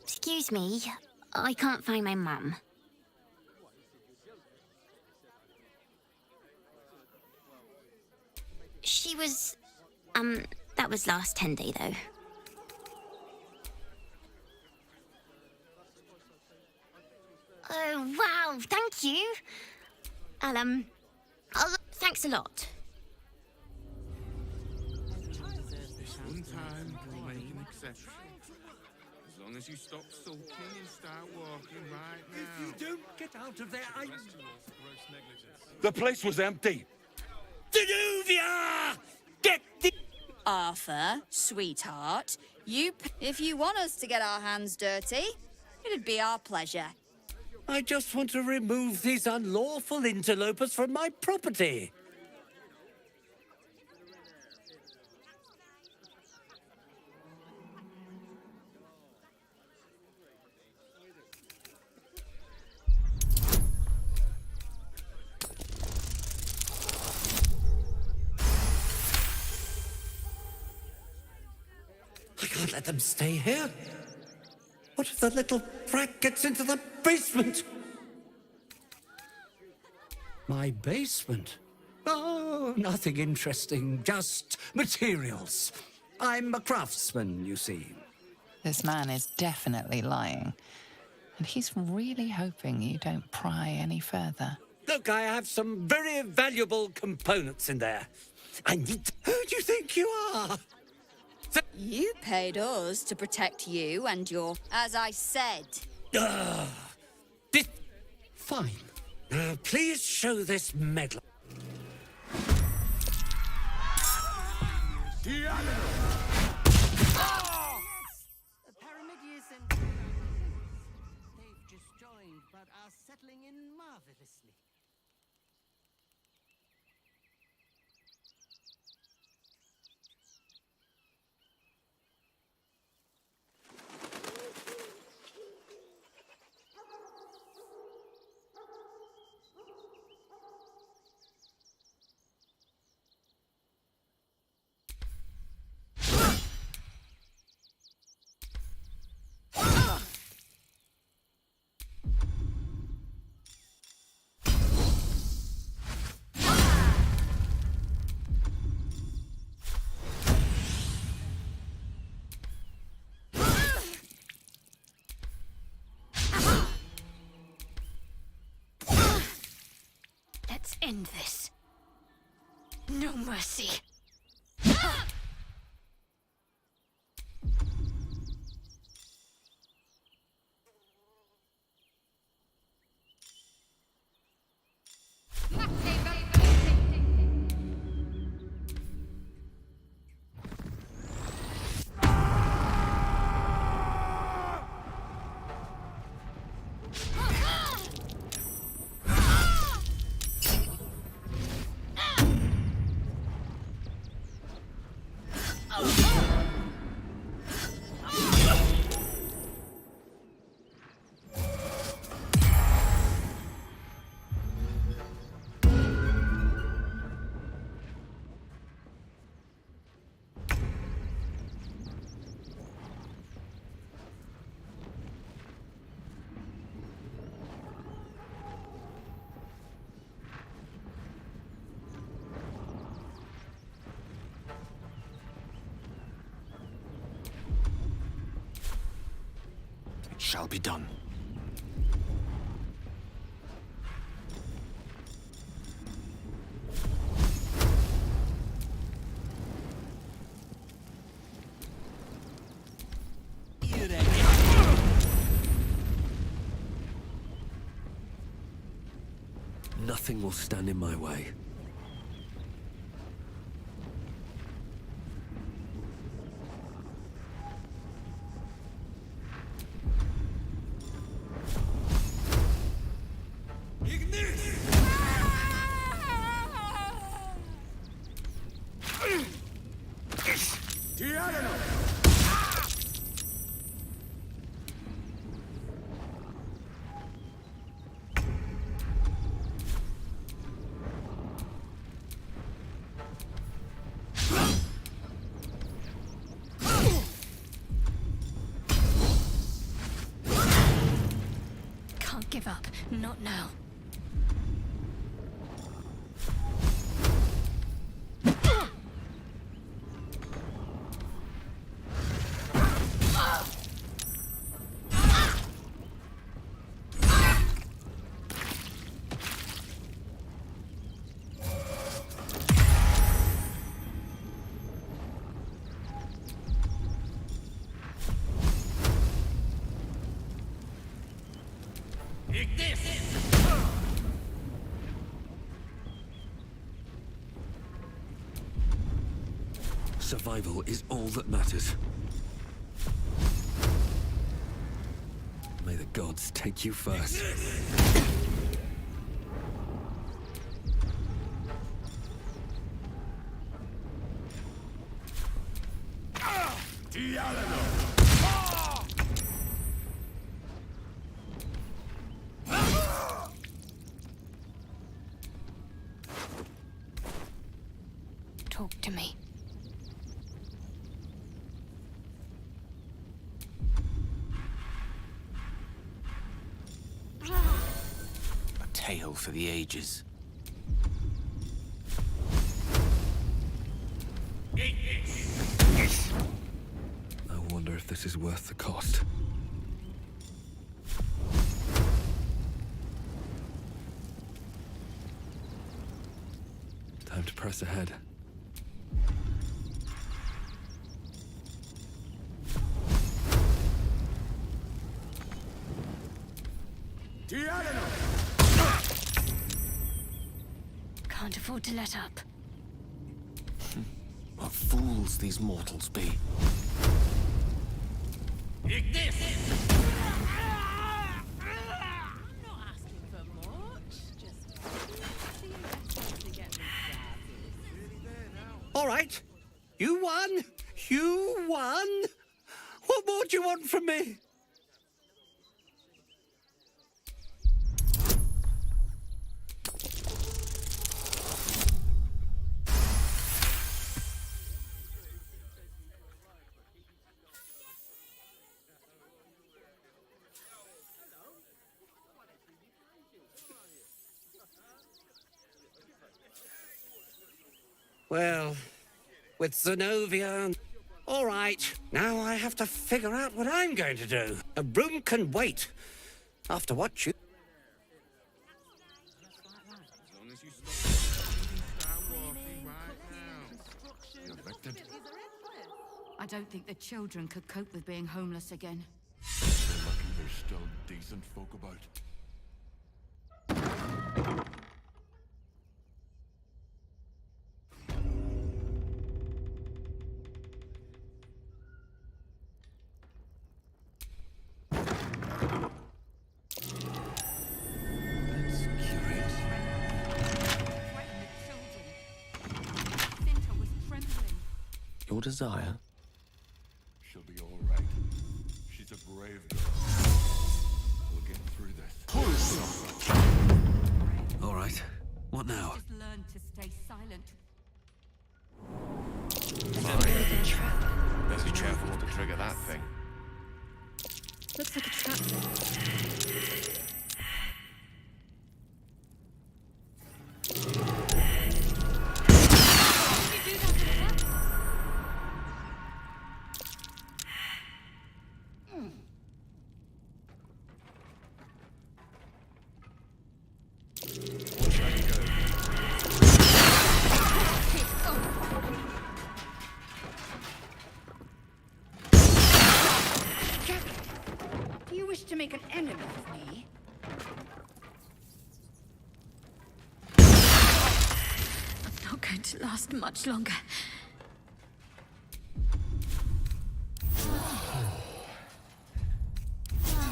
Excuse me. I can't find my mum. She was, that was last Sunday, though. Oh, wow, thank you. Thanks a lot. One time, we'll make an exception. As long as you stop sulking and start walking right now. If you don't get out of there, The place was empty. Danuvia! Get the... Arthur, sweetheart, if you want us to get our hands dirty, it'd be our pleasure. I just want to remove these unlawful interlopers from my property. I can't let them stay here. What if the little brat gets into the basement? My basement? Oh, nothing interesting, just materials. I'm a craftsman, you see. This man is definitely lying. And he's really hoping you don't pry any further. Look, I have some very valuable components in there. I need... Who do you think you are? You paid us to protect you and your... As I said. Fine. Please show this medal. The Pyramidius and... They've just joined, but are settling in marvelously. Let's end this. No mercy. Shall be done. Nothing will stand in my way. give up. Not now. Survival is all that matters. May the gods take you first. Talk to me. A tale for the ages. I wonder if this is worth the cost. Time to press ahead. Can't afford to let up. What fools these mortals be. All right. You won. You won. What more do you want from me? Well, with Zenobia... All right, now I have to figure out what I'm going to do. A room can wait. After what you... As long as you stop walking right now. You're victim. I don't think the children could cope with being homeless again. They're lucky there's still decent folk about. Your desire? She'll be all right. She's a brave girl. We'll get through this. All right. What now? Just learn to stay silent. Better be careful not to trigger that thing. Looks like a trap. Do you wish to make an enemy of me? I'm not going to last much longer.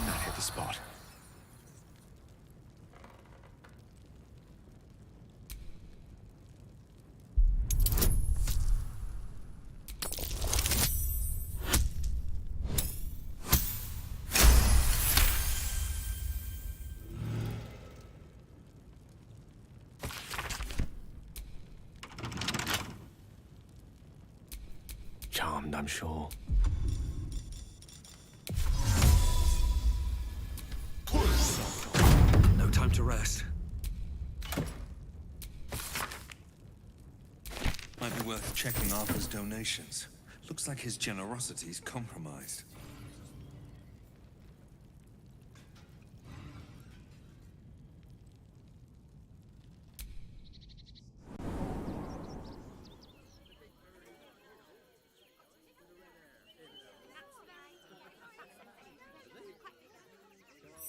That hit the spot. Charmed, I'm sure. to rest. Might be worth checking Arthur's donations. Looks like his generosity's compromised.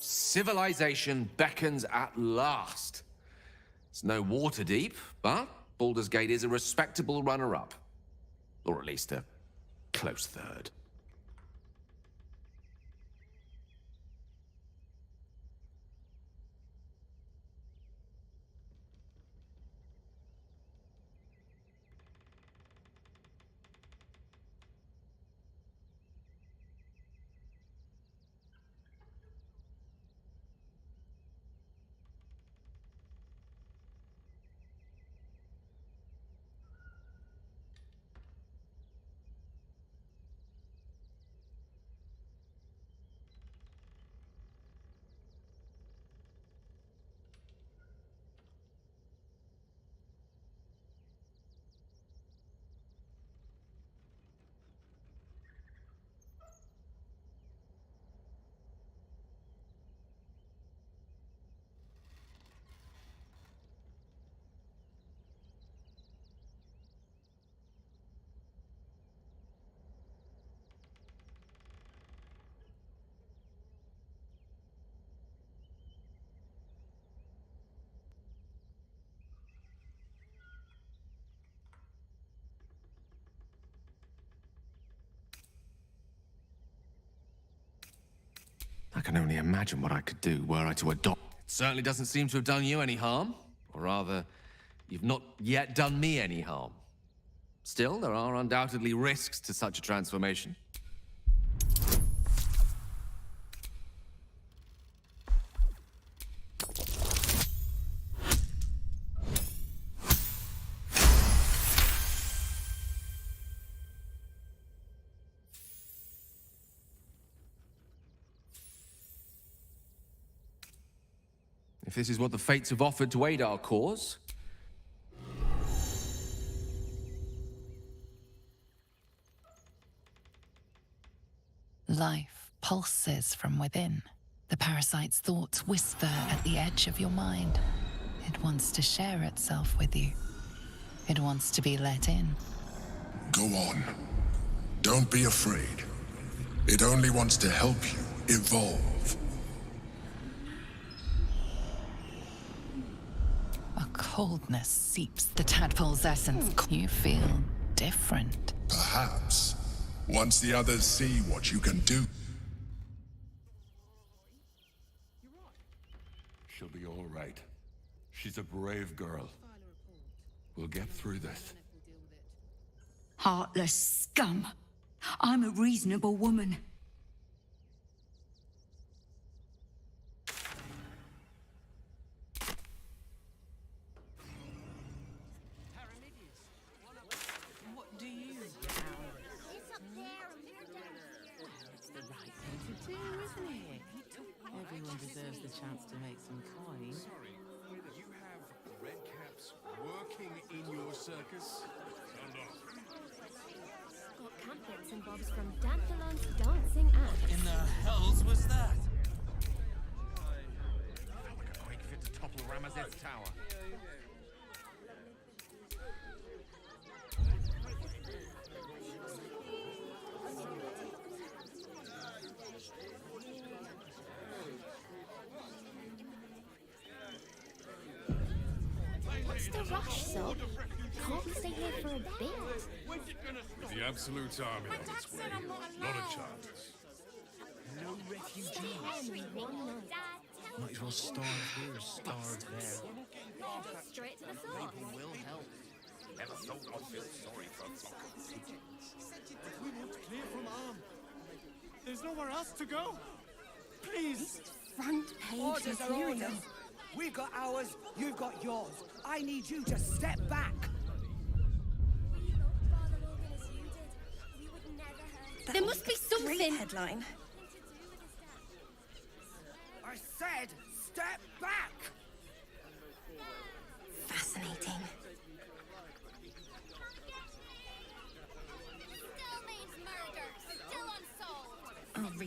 Civilization beckons at last. It's no water deep, but Baldur's Gate is a respectable runner-up. Or at least a close third. I can only imagine what I could do were I to adopt. It certainly doesn't seem to have done you any harm. Or rather, you've not yet done me any harm. Still, there are undoubtedly risks to such a transformation. If this is what the fates have offered to aid our cause... Life pulses from within. The parasite's thoughts whisper at the edge of your mind. It wants to share itself with you. It wants to be let in. Go on. Don't be afraid. It only wants to help you evolve. A coldness seeps the tadpole's essence. You feel different. Perhaps. Once the others see what you can do. She'll be all right. She's a brave girl. We'll get through this. Heartless scum. I'm a reasonable woman. What do you It's the right thing to do, isn't it? Everyone deserves the chance to make some coin. Sorry, you have red caps working in your circus? Got camp bits and bobs from Dandelon's dancing act. In the hells was that? Felt like a quick fit to topple Ramazeth's tower. What's the rush, Sob? Can't we stay here for a bit? With the Absolute Army on its way, not a chance. No refugees. Might as well starve here as starve there. Straight to the source. Will help. Never thought I'd feel sorry for a flock of pigeons. We want clear from arm. There's nowhere else to go. Please. Front page Orders are material. orders. We've got ours, you've got yours. I need you to step back. There must be something. Headline. I said, step back.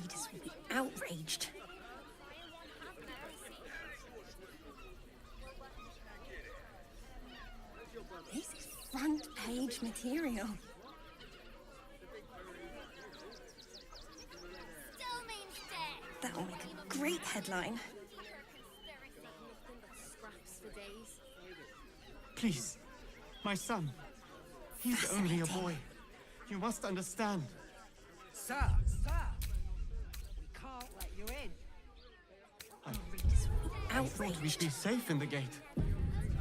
readers will be outraged. This is front page material. That'll make a great headline. Please, my son. He's only a boy. You must understand. Sir, sir! We can't let you in. I thought we'd be safe in the gate.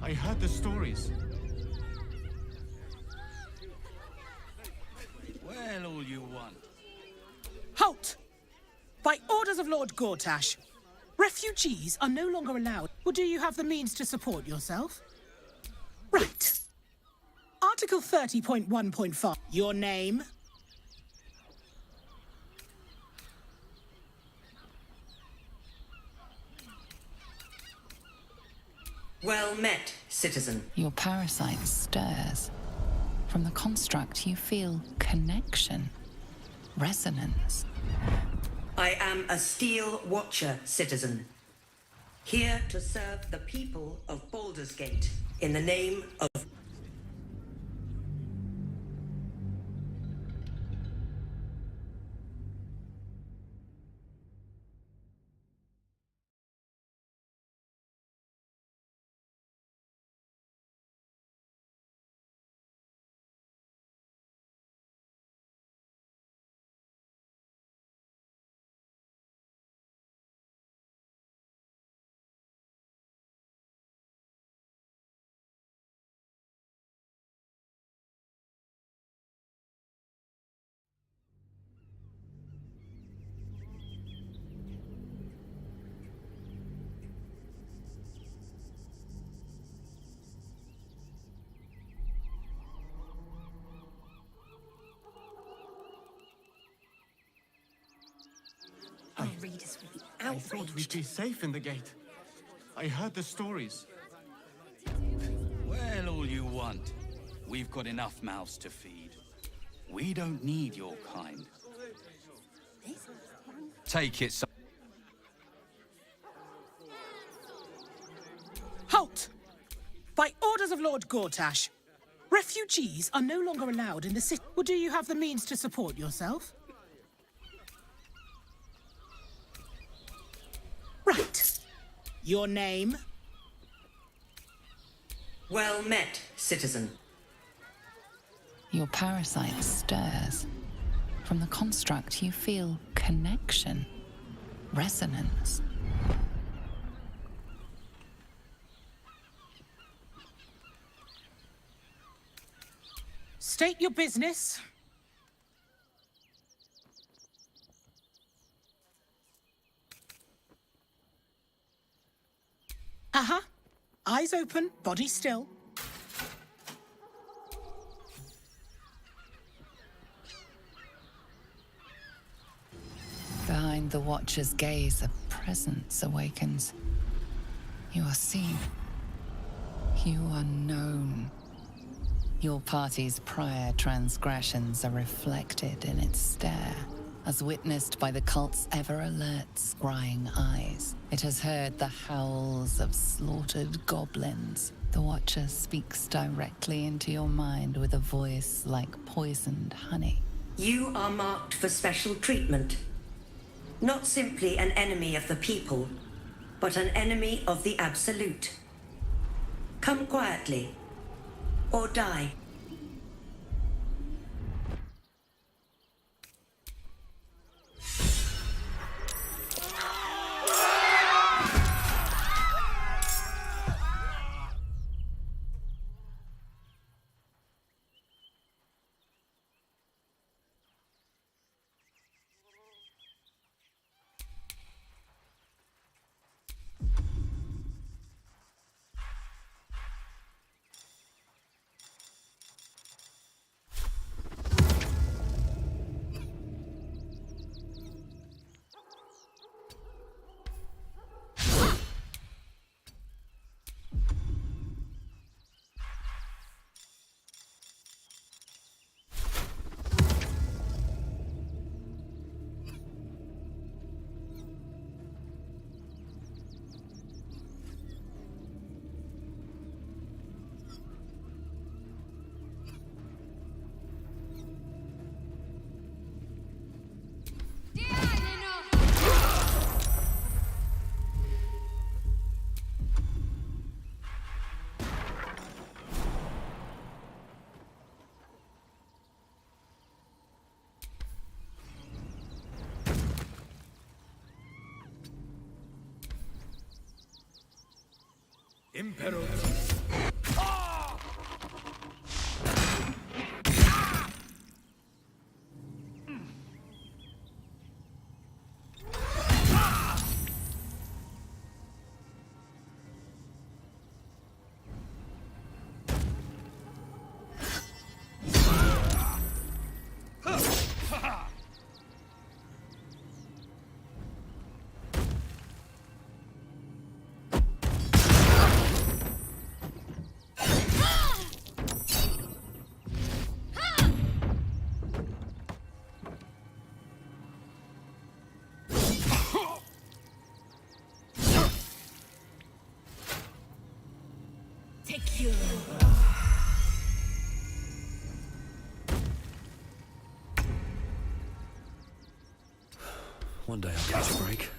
I heard the stories. Well, all you want. Halt! By orders of Lord Gortash, refugees are no longer allowed. Or do you have the means to support yourself? Right. Article 30.1.5. Your name? Well met, citizen. Your parasite stirs. From the construct, you feel connection, resonance. I am a Steel Watcher, citizen. Here to serve the people of Baldur's Gate in the name of... Our readers will be I thought we'd be safe in the gate. I heard the stories. Well, all you want. We've got enough mouths to feed. We don't need your kind. Take it, son. Halt! By orders of Lord Gortash, refugees are no longer allowed in the city. Or do you have the means to support yourself? Right. Your name? Well met, citizen. Your parasite stirs. From the construct, you feel connection, resonance. State your business. Eyes open, body still. Behind the Watcher's gaze, a presence awakens. You are seen. You are known. Your party's prior transgressions are reflected in its stare, as witnessed by the cult's ever-alert, scrying eyes. It has heard the howls of slaughtered goblins. The Watcher speaks directly into your mind with a voice like poisoned honey. You are marked for special treatment. Not simply an enemy of the people, but an enemy of the Absolute. Come quietly, or die. Take you. One day I'll catch a break.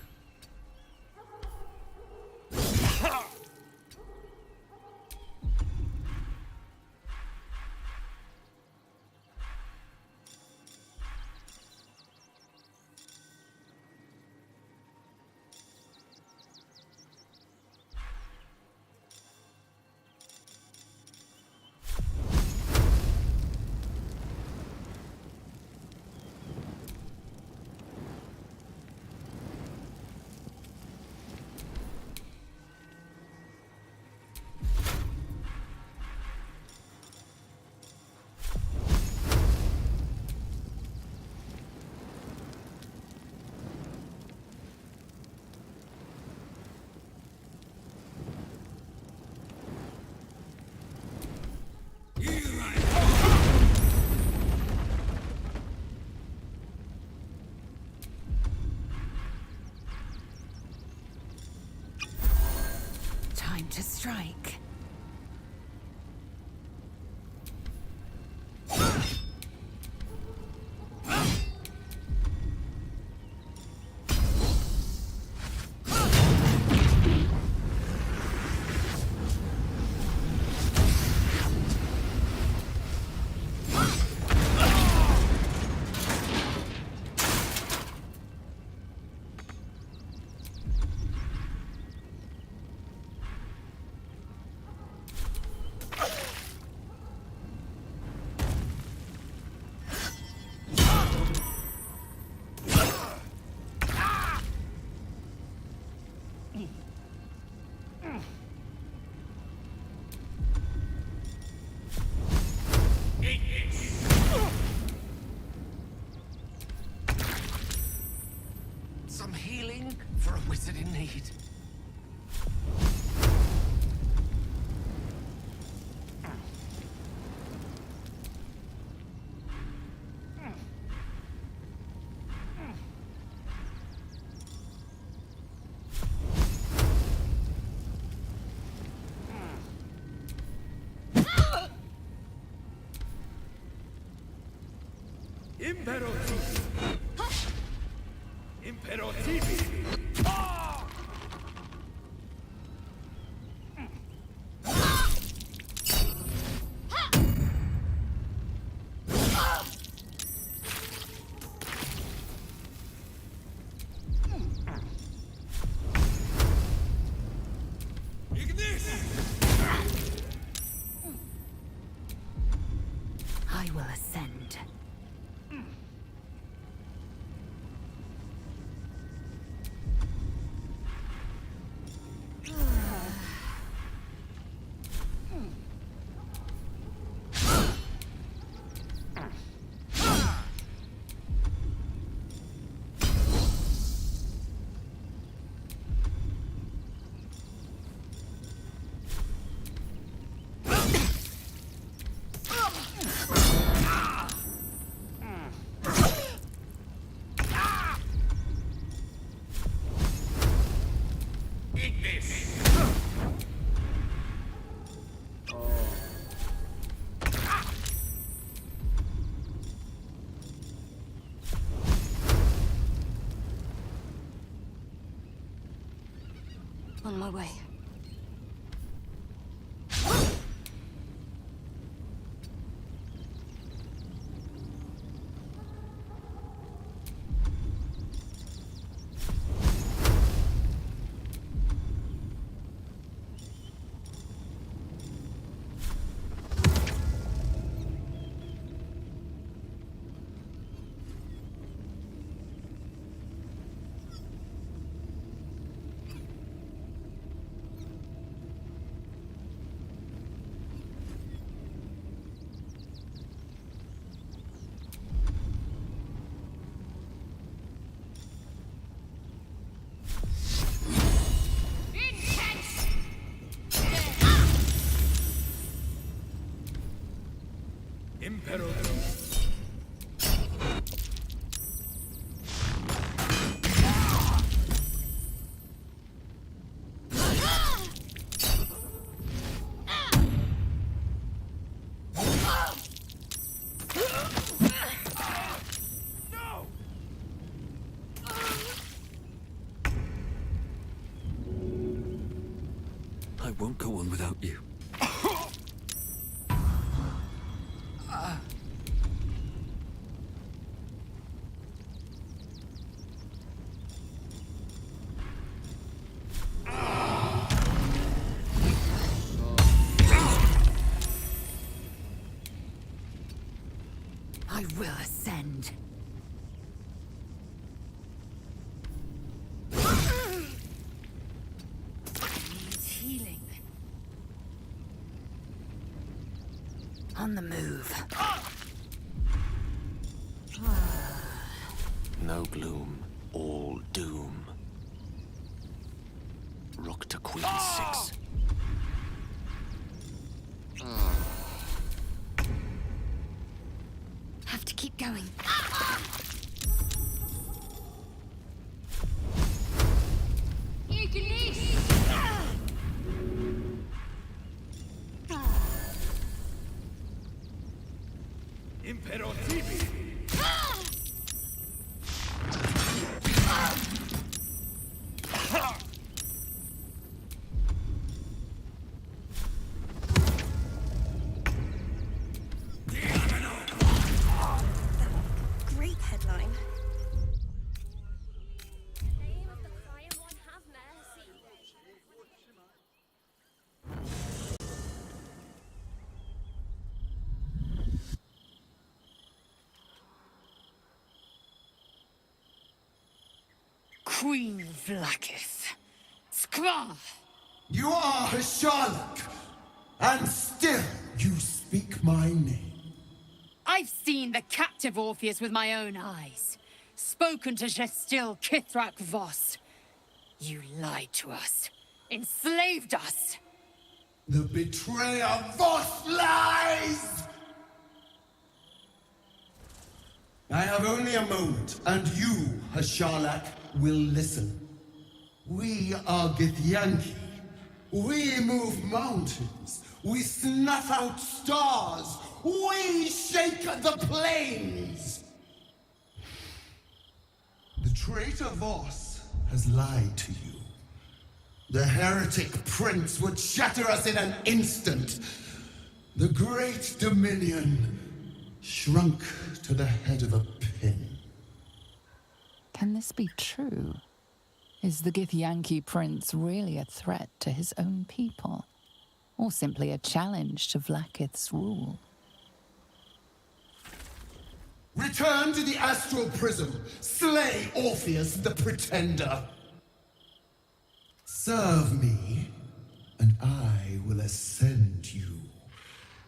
Time to strike. Some healing for a wizard in need. I will ascend. On my way. won't go on without you. I will ascend. Needs healing. On the move. No gloom, all doom. Rook to Queen 6. Have to keep going. Impero Tibi! Great headline. Queen Vlaakith. Skra! You are a Sherlock, and still you speak my name. I've seen the captive Orpheus with my own eyes. Spoken to Gestil Kithrak Voss. You lied to us. Enslaved us. The betrayer Voss lies! I have only a moment, and you, Hasharlak, will listen. We are Githyanki. We move mountains. We snuff out stars. We shake the plains. The traitor Voss has lied to you. The heretic prince would shatter us in an instant. The great dominion shrunk to the head of a pin. Can this be true? Is the Githyanki prince really a threat to his own people? Or simply a challenge to Vlaakith's rule? Return to the astral prism. Slay Orpheus the Pretender. Serve me, and I will ascend you.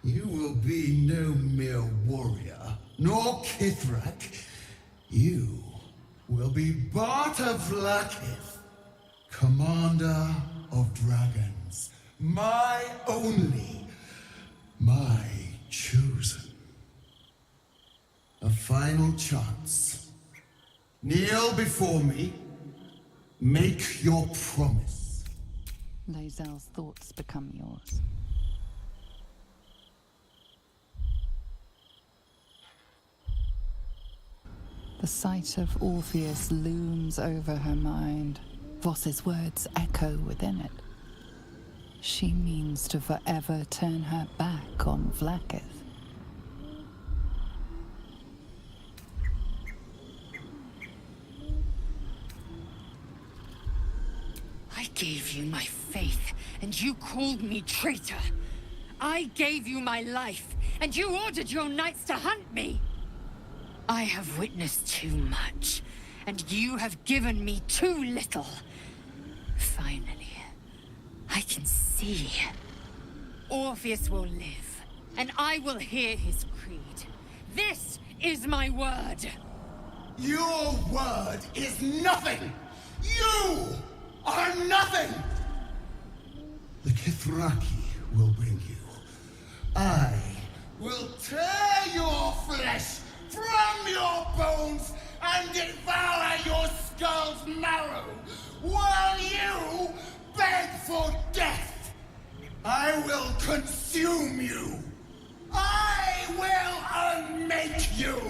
You will be no mere warrior, nor Kithrak. You will be Barta Vlaakith, commander of dragons. My only, my chosen. A final chance. Kneel before me. Make your promise. Lae'zel's thoughts become yours. The sight of Orpheus looms over her mind. Voss's words echo within it. She means to forever turn her back on Vlaakith. I gave you my faith, and you called me traitor. I gave you my life, and you ordered your knights to hunt me. I have witnessed too much, and you have given me too little. Finally, I can see. Orpheus will live, and I will hear his creed. This is my word. Your word is nothing! You are nothing! The Kithraki will bring you. I will tear your flesh from your bones and devour your skull's marrow while you beg for death. I will consume you. I will unmake you.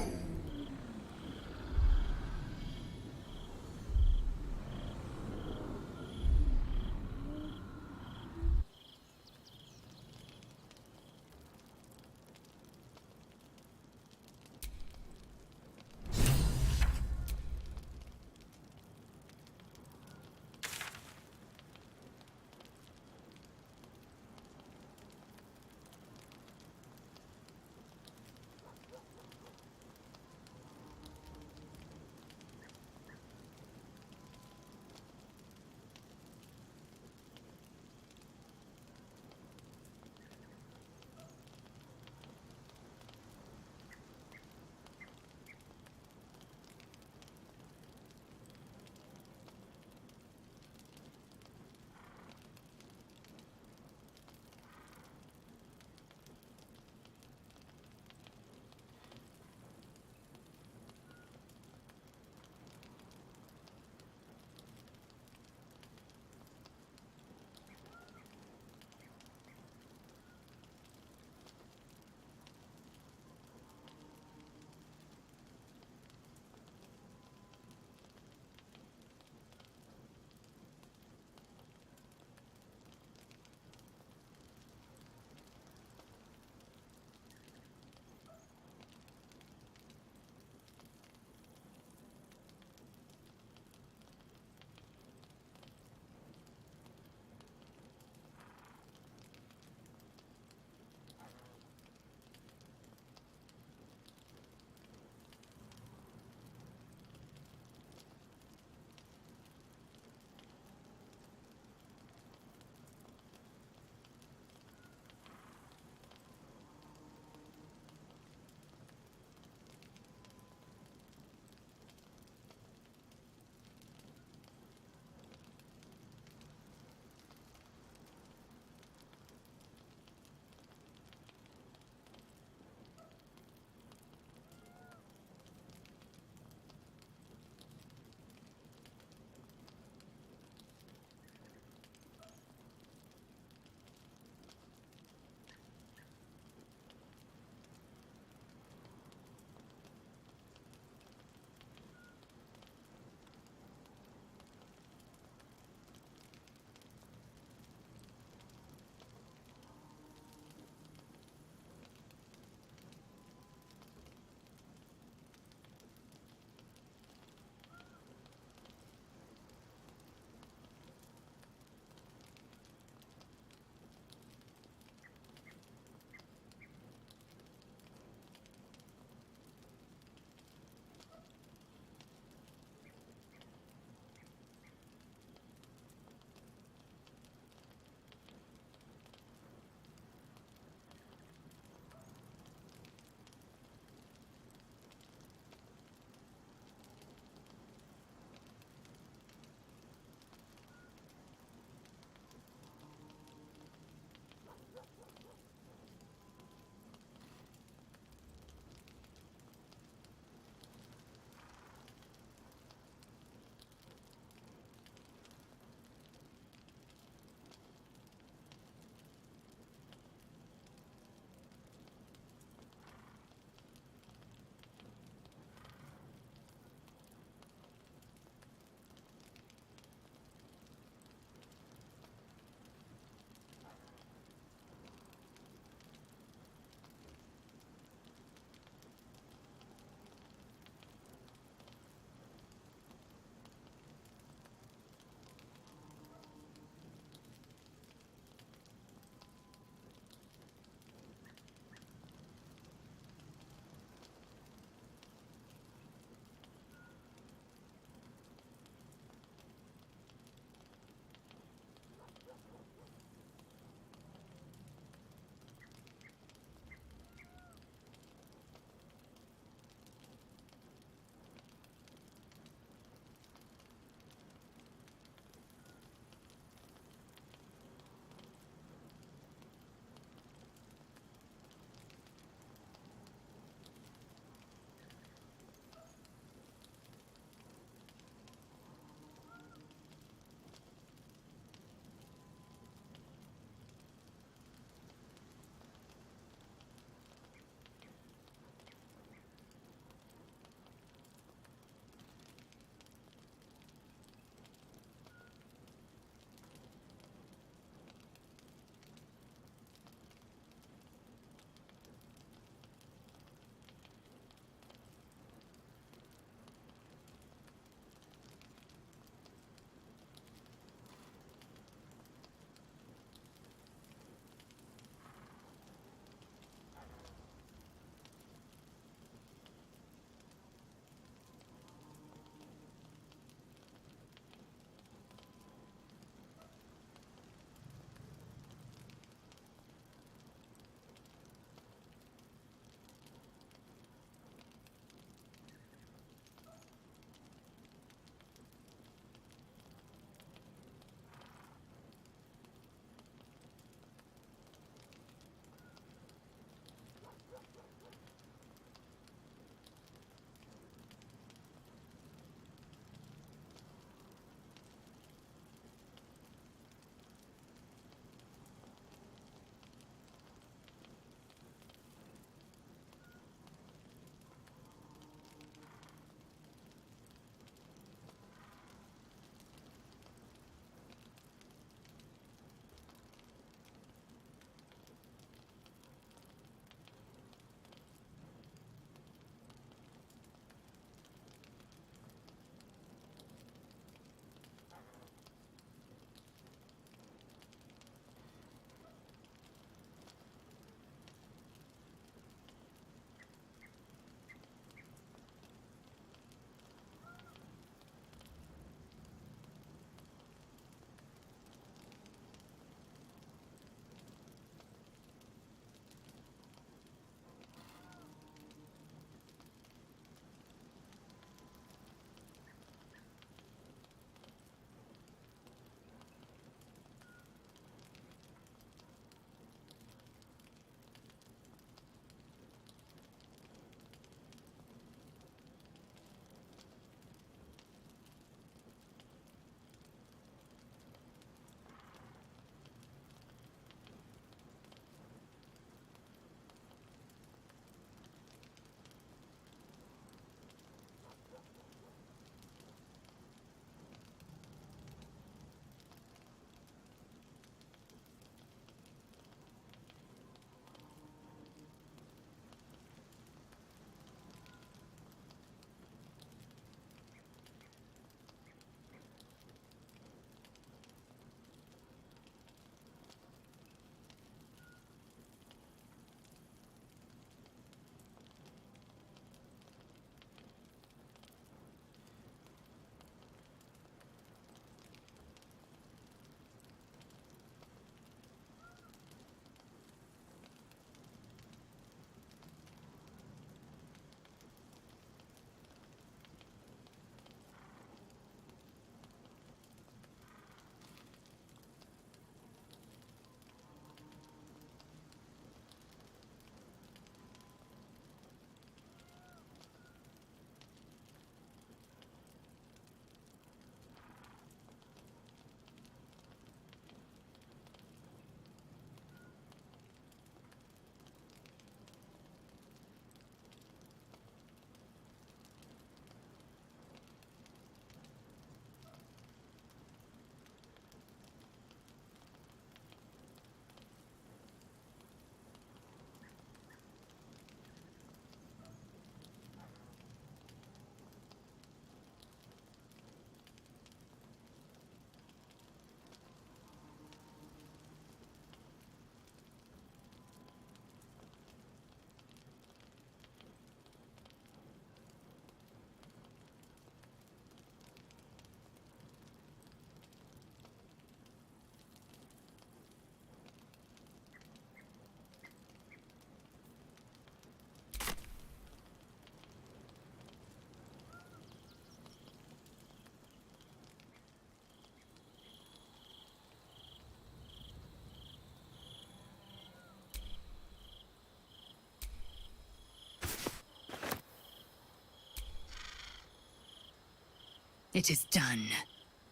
It is done.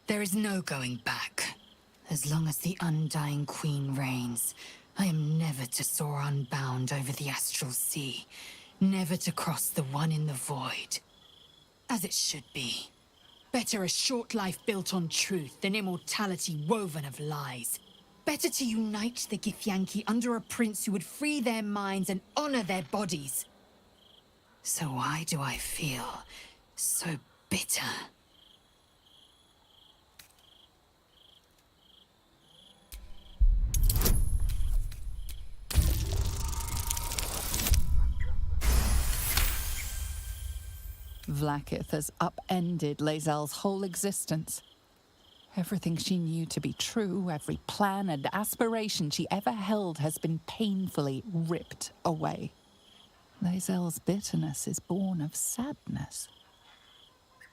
There is no going back. As long as the Undying Queen reigns, I am never to soar unbound over the astral sea, never to cross the one in the void. As it should be. Better a short life built on truth than immortality woven of lies. Better to unite the Githyanki under a prince who would free their minds and honor their bodies. So why do I feel so bitter? Vlaakith has upended Lae'zel's whole existence. Everything she knew to be true, every plan and aspiration she ever held has been painfully ripped away. Lae'zel's bitterness is born of sadness.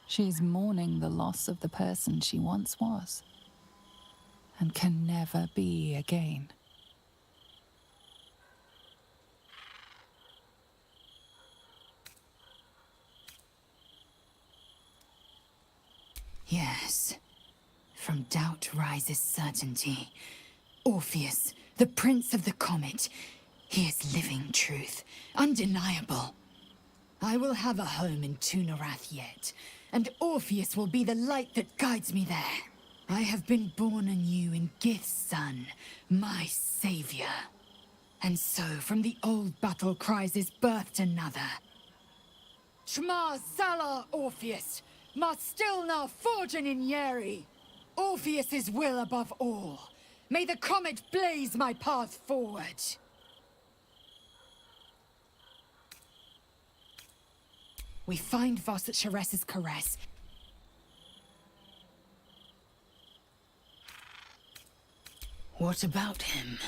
She's mourning the loss of the person she once was, and can never be again. Yes. From doubt rises certainty. Orpheus, the Prince of the Comet. He is living truth, undeniable. I will have a home in Tunarath yet, and Orpheus will be the light that guides me there. I have been born anew in Gith's son, my savior. And so from the old battle cries is birthed another. Shma Salar Orpheus, Ma Stilna Forgin in Yeri. Orpheus's will above all. May the comet blaze my path forward. We find Voss at Sharess's caress. What about him?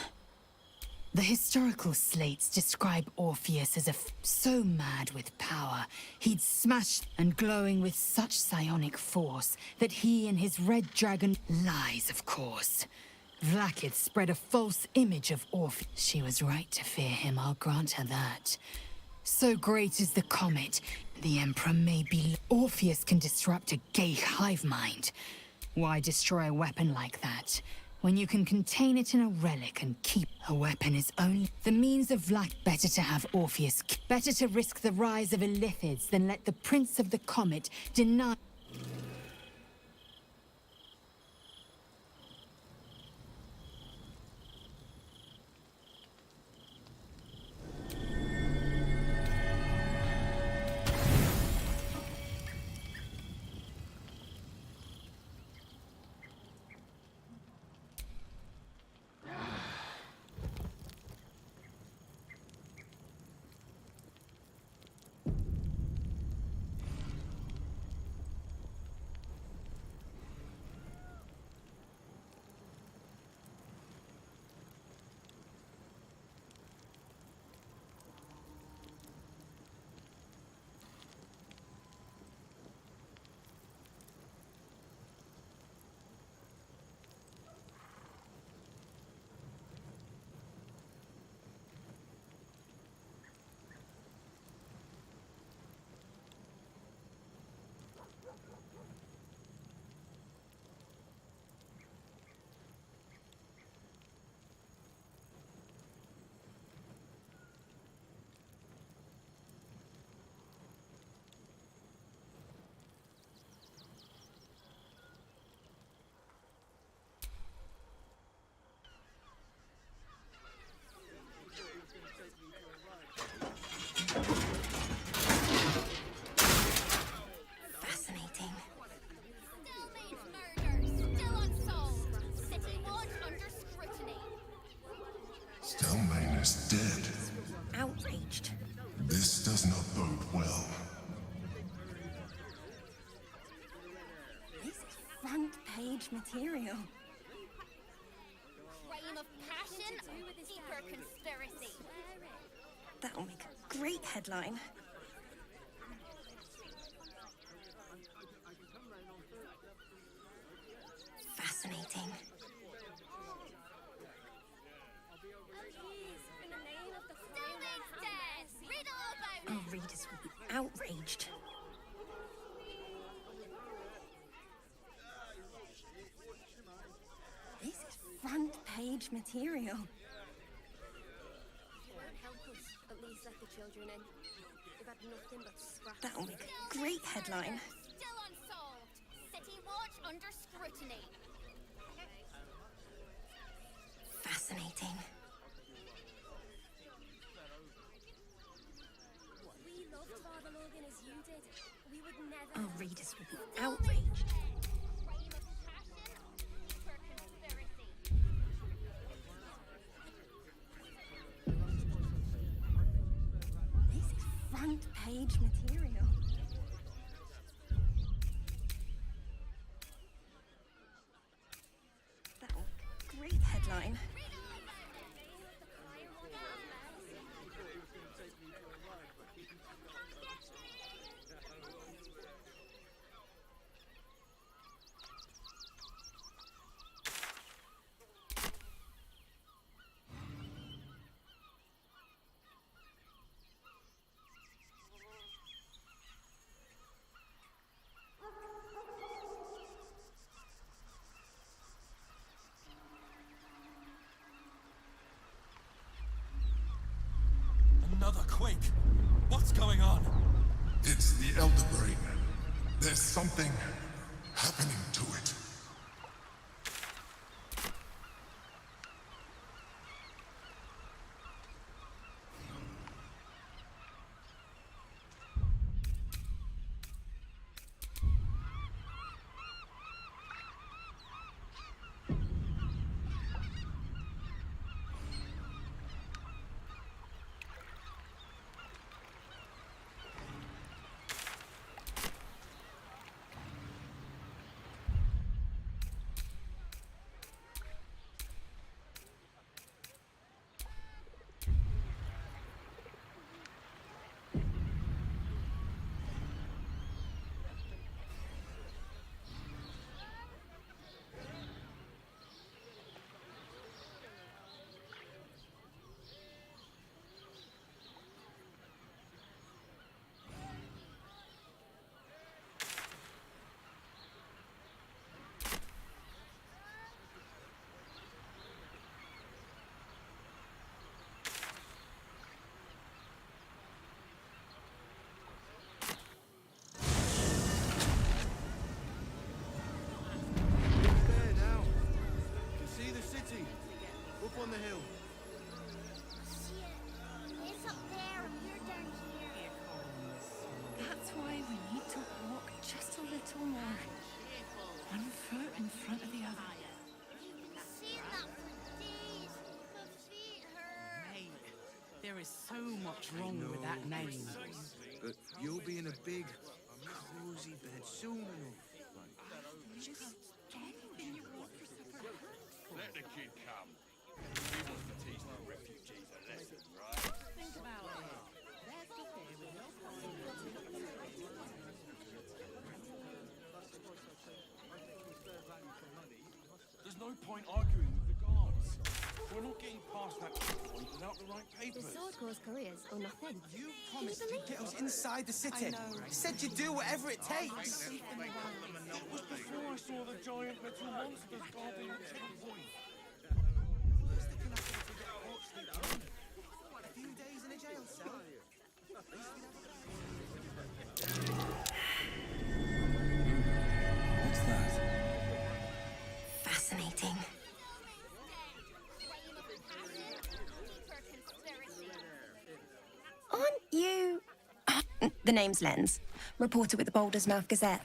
The historical slates describe Orpheus as so mad with power, he'd smash and glowing with such psionic force that he and his red dragon lies, of course. Vlaakith spread a false image of Orpheus. She was right to fear him, I'll grant her that. So great is the comet, the Emperor may be... Orpheus can disrupt a gay hive mind. Why destroy a weapon like that? When you can contain it in a relic and keep a weapon is only the means of better to have Orpheus. Better to risk the rise of Illithids than let the Prince of the Comet deny. Fascinating. Stelmane is dead. Outraged. This does not bode well. This is front-page material. Reign of passion, deeper conspiracy. That'll make a great headline. Fascinating. Our readers will be outraged. front-page material. Won't help us. At least let the children in. They've had nothing but scraps. That'll make a great headline. Still unsolved. City Watch under scrutiny. Fascinating. We loved Father Logan as you did. We would never... Our readers will be outraged. This is front-page material. That'll make a great headline. Another quake! What's going on? It's the Elder Brain. There's something happening to it. on the hill. It's up there and you're down here. That's why we need to walk just a little more. One foot in front of the other. Seen that for days. My feet hurt. Mate, there is so much wrong with that name. But you'll be in a big, cozy bed soon enough. Just anything you want for supper. Let the kid come. He wants to teach the refugees a lesson, right? Think about it. There's the thing with no There's no point arguing with the guards. We're not getting past that checkpoint without the right The papers. sword goes couriers or nothing. You promised you'd get us inside the city. You said you'd do whatever it takes. It was before I saw the giant metal monsters guarding the checkpoint. A few days in a jail cell. What's that? Fascinating. Aren't you... The name's Lens, reporter with the Baldur's Mouth Gazette.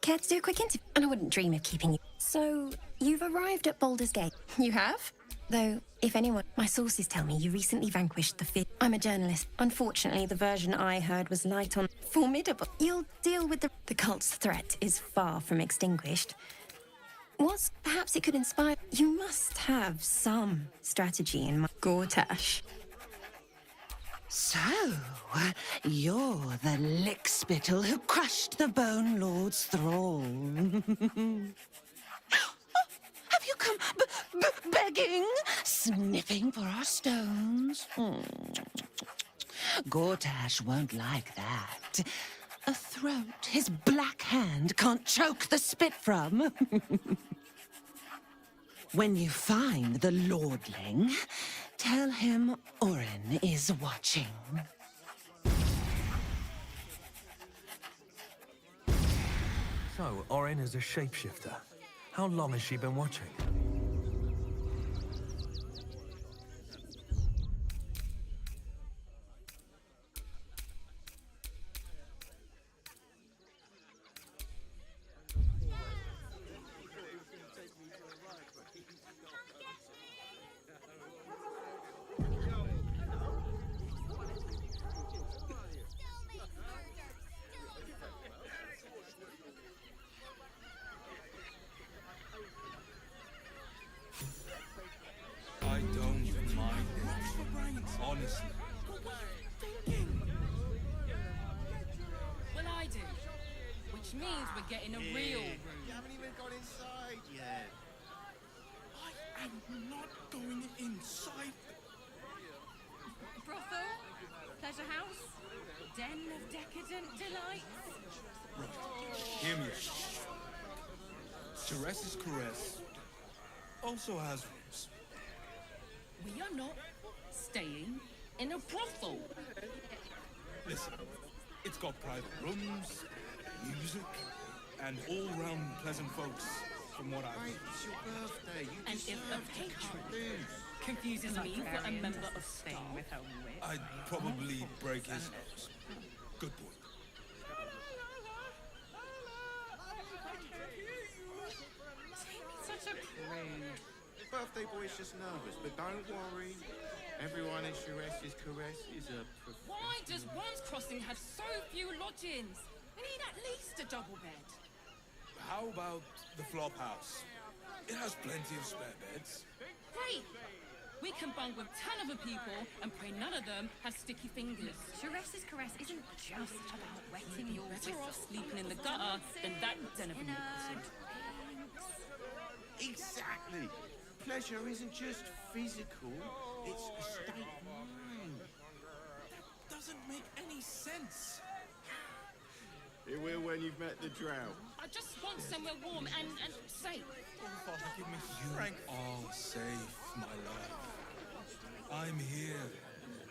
Care to do a quick interview? And I wouldn't dream of keeping you. So, you've arrived at Baldur's Gate. You have? Though, if anyone... My sources tell me you recently vanquished the fear. I'm a journalist. Unfortunately, the version I heard was light on formidable. You'll deal with the cult's threat is far from extinguished. Perhaps it could inspire... You must have some strategy in my... Gortash. So, you're the lickspittle who crushed the Bone Lord's thrall. Have you come begging, sniffing for our stones? Gortash won't like that. A throat his black hand can't choke the spit from. When you find the Lordling, tell him Orin is watching. So, Orin is a shapeshifter. How long has she been watching? I don't mind it, honestly. Well, I do. Which means we're getting a real room. You haven't even gone inside yet. I am not going inside. Brothel? Pleasure house? Den of decadent delights? Right, hear me. Teresa's Caress also has rooms. We are not staying in a brothel. Listen, it's got private rooms, music, and all-round pleasant folks, from what I've heard. It's your birthday. You And if a patron confuses me for a member of staff, I'd probably break his nose. Good point. such a prude. Birthday boy's just nervous, but don't worry. Everyone in Teresa's Caress is a Why does One's Crossing have so few lodgings? We need at least a double bed. How about the flop house? It has plenty of spare beds. Great! We can bunk with 10 other people and pray none of them have sticky fingers. Teresa's Caress isn't just about wetting your Better off whistle. sleeping in the gutter than that den of iniquity. Exactly. Pleasure isn't just physical, it's a state of mind. That doesn't make any sense. It will when you've met the drought. I just want somewhere warm and safe. Give me strength. You are safe, my love. I'm here.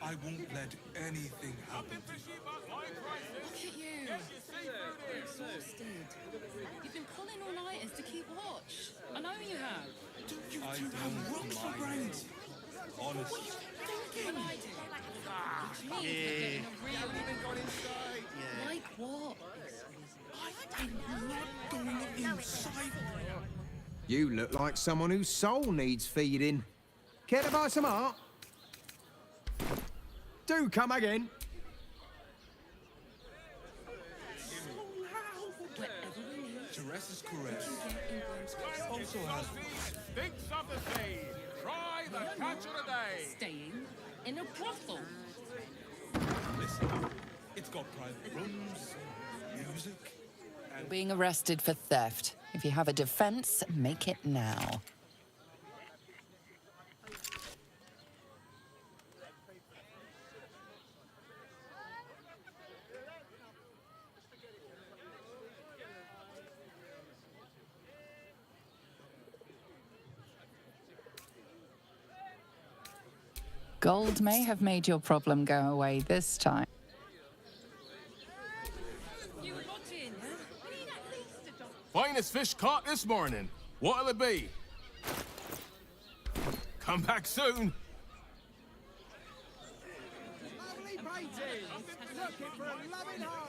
I won't let anything happen to you. Look at you. Exhausted. You've been pulling all-nighters to keep watch. I know you have. I don't mind. Honestly. Well, I do. Which means we're getting a real... haven't even got inside yet. Like what? I'm not going inside. You look like someone whose soul needs feeding. Care to buy some art? Do come again. Teresa's Caress also has Stinks of the sea. Try the catch of the day. Staying in a brothel. Listen, it's got private rooms, music, and... Being arrested for theft. If you have a defense, make it now. Gold may have made your problem go away this time. Finest fish caught this morning. What'll it be? Come back soon.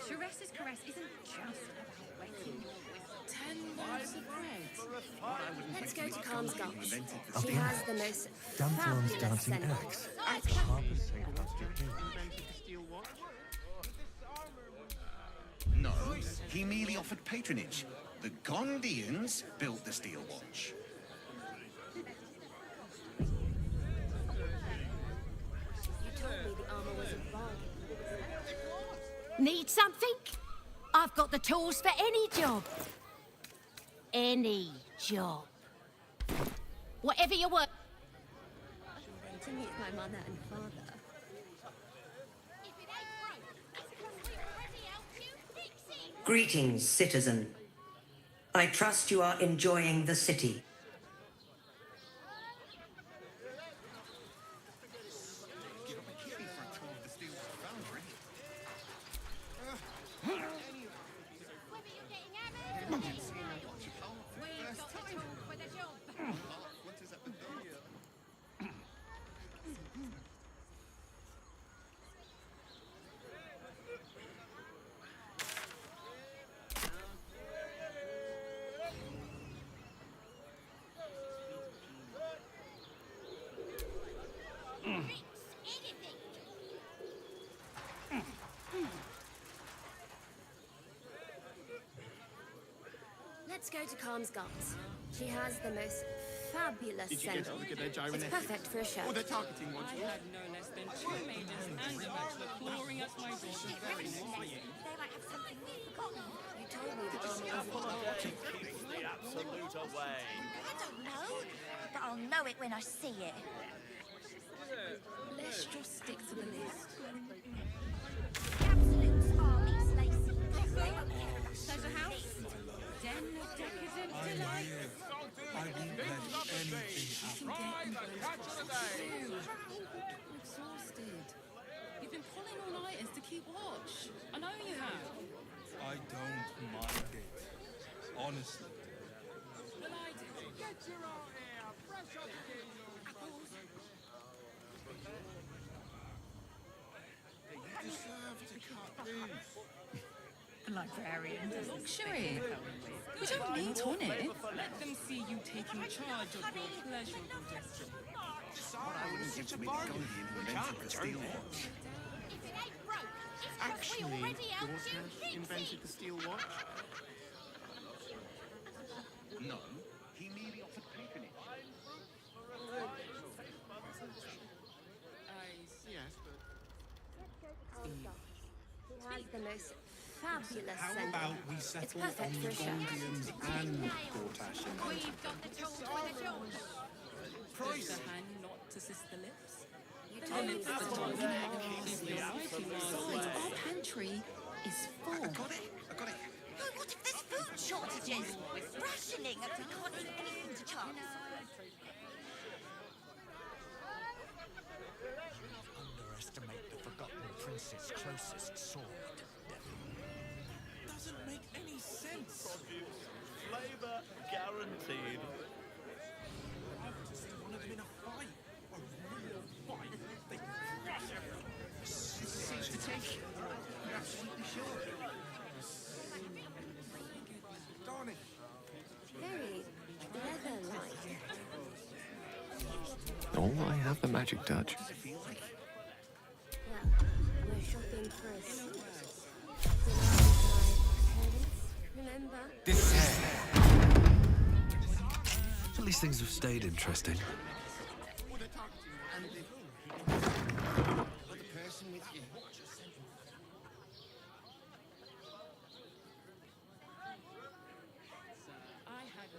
Teresa's Caress isn't just about wetting your whistle. 10 loaves of bread. Let's go to Calm's Gulch. Up She here. has the most Dantelon's fabulous dancing scent. axe. Harper's saved us to do. No, he merely offered patronage. The Gondians built the steel watch. You told me the armor was a bargain. Need something? I've got the tools for any job. Any job. Whatever you want. To meet my mother and father. Greetings, citizen. I trust you are enjoying the city. Let's go to Calm's Gardens. She has the most fabulous Did you get sandal. to look at their It's gyronetic? perfect for a shirt. Oh, they're targeting one. I had no less than 2 mages and a bachelor clawing at my door the very next day. They might have something we've forgotten. You told me the army Keeps the absolute away. I don't know, but I'll know it when I see it. Let's just stick to the list. Absolute's armies, Lacey. They won't care about There's a house. Den of decadent delight. I won't let anything happen. I'm exhausted. You've been pulling all-nighters to keep watch. I know you have. I don't mind it. Honestly. Well, I do. Get your own air, fresh off the You deserve to cut loose. The librarian. Luxury. We don't need on it. Let them see you taking charge of your pleasurable destiny. I wouldn't give to be Gondian who invented the steel watch. If it ain't broke, it's 'cause Actually, we already helped you Dorcas fix invented it. the steel watch. No, he merely offered patronage. Yes, but He has the most fabulous How sandal. about we It's settle perfect on for the a shirt. Gondians and Gortash? We've got the tools for the job. Is the hand not to sister lips? You The told me lips the are army talking Mars, the almighty Mars. Besides, our pantry is full. I got it. Oh, what if there's food shortages? Rationing and we can't eat anything to chance. Underestimate the Forgotten Prince's closest sword, Devil. doesn't make any sense. Flavor guaranteed. Just one of them in a fight. A real fight. They crush everything. Safe to take. You're absolutely sure. Darn it. very leather-like. Oh, I have the magic touch. Well, we're shopping for a suit. Remember? This At least things have stayed interesting. Oh, they're targeting one. Put the person with you. I had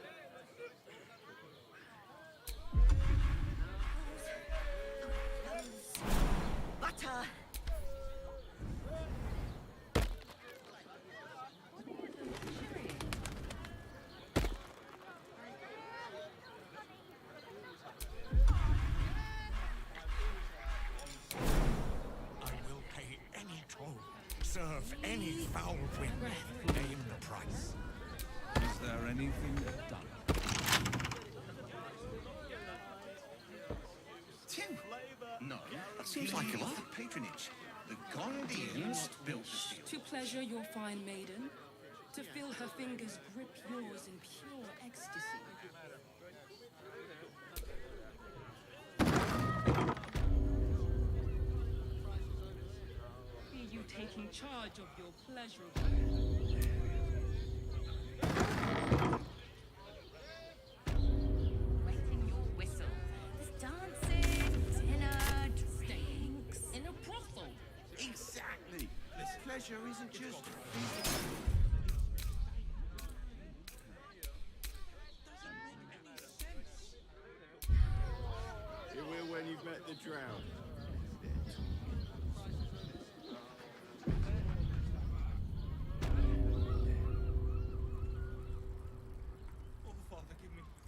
Butter. I will pay any toll, serve any foul whim, name the price. Is there anything done? Tim? No, that seems like a lot. Patronage. The Gondians built the steel. to pleasure your fine maiden, to feel her fingers grip yours in pure ecstasy. See you taking charge of your pleasurable. Waiting your whistle. There's dancing, dinner, drinks. In a brothel. Exactly. This pleasure isn't just physical. You will when you've met the drow.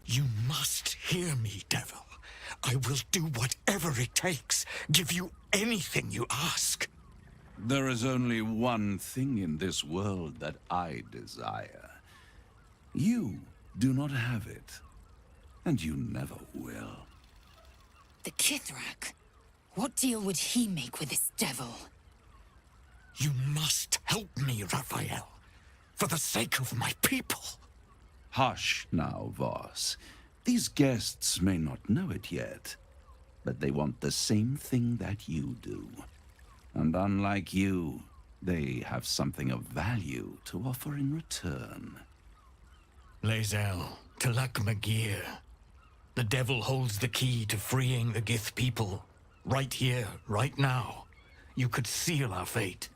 You must hear me, Devil. I will do whatever it takes, give you anything you ask. There is only one thing in this world that I desire. You do not have it, and you never will. The Kithrak. What deal would he make with this devil? You must help me, Raphael, for the sake of my people. Hush now, Voss. These guests may not know it yet, but they want the same thing that you do. And unlike you, they have something of value to offer in return. Lae'zel, Talak Magir. The devil holds the key to freeing the Gith people. Right here, right now. You could seal our fate.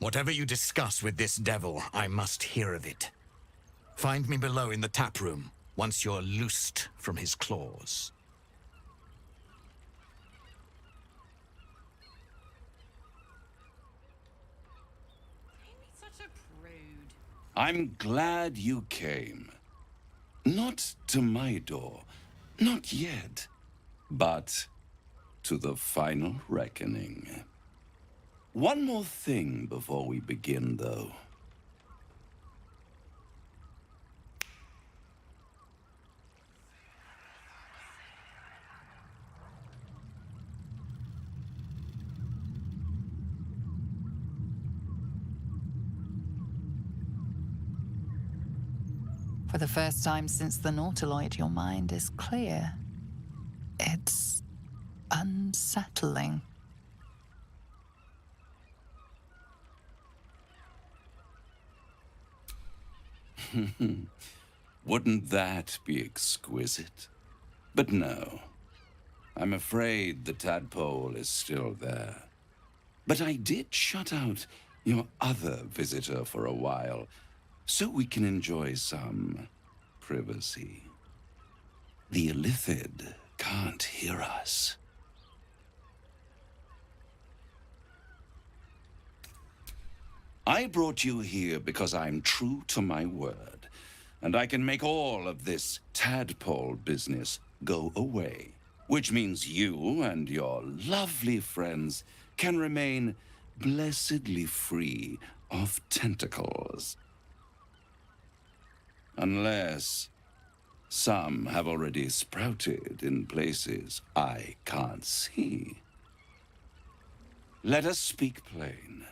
Whatever you discuss with this devil, I must hear of it. Find me below in the tap room, once you're loosed from his claws. Such a prude. I'm glad you came. Not to my door, not yet, but to the final reckoning. One more thing before we begin, though. For the first time since the Nautiloid, your mind is clear. It's unsettling. Wouldn't that be exquisite? But no. I'm afraid the tadpole is still there. But I did shut out your other visitor for a while, so we can enjoy some privacy. The Illithid can't hear us. I brought you here because I'm true to my word, and I can make all of this tadpole business go away, which means you and your lovely friends can remain blessedly free of tentacles. Unless some have already sprouted in places I can't see. Let us speak plain.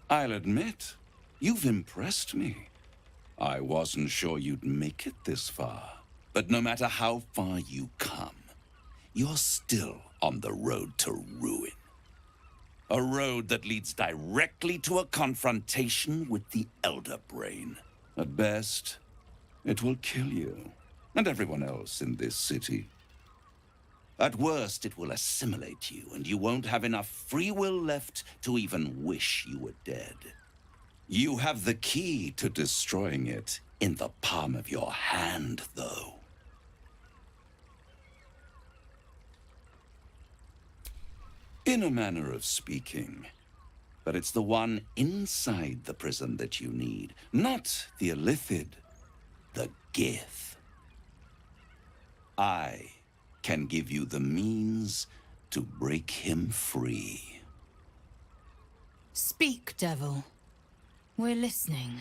I'll admit, you've impressed me. I wasn't sure you'd make it this far. But no matter how far you come, you're still on the road to ruin. A road that leads directly to a confrontation with the Elder Brain. At best, it will kill you, and everyone else in this city. At worst, it will assimilate you, and you won't have enough free will left to even wish you were dead. You have the key to destroying it in the palm of your hand, though. In a manner of speaking. But it's the one inside the prison that you need, not the Illithid, the Gith. I can give you the means to break him free. Speak, devil. We're listening.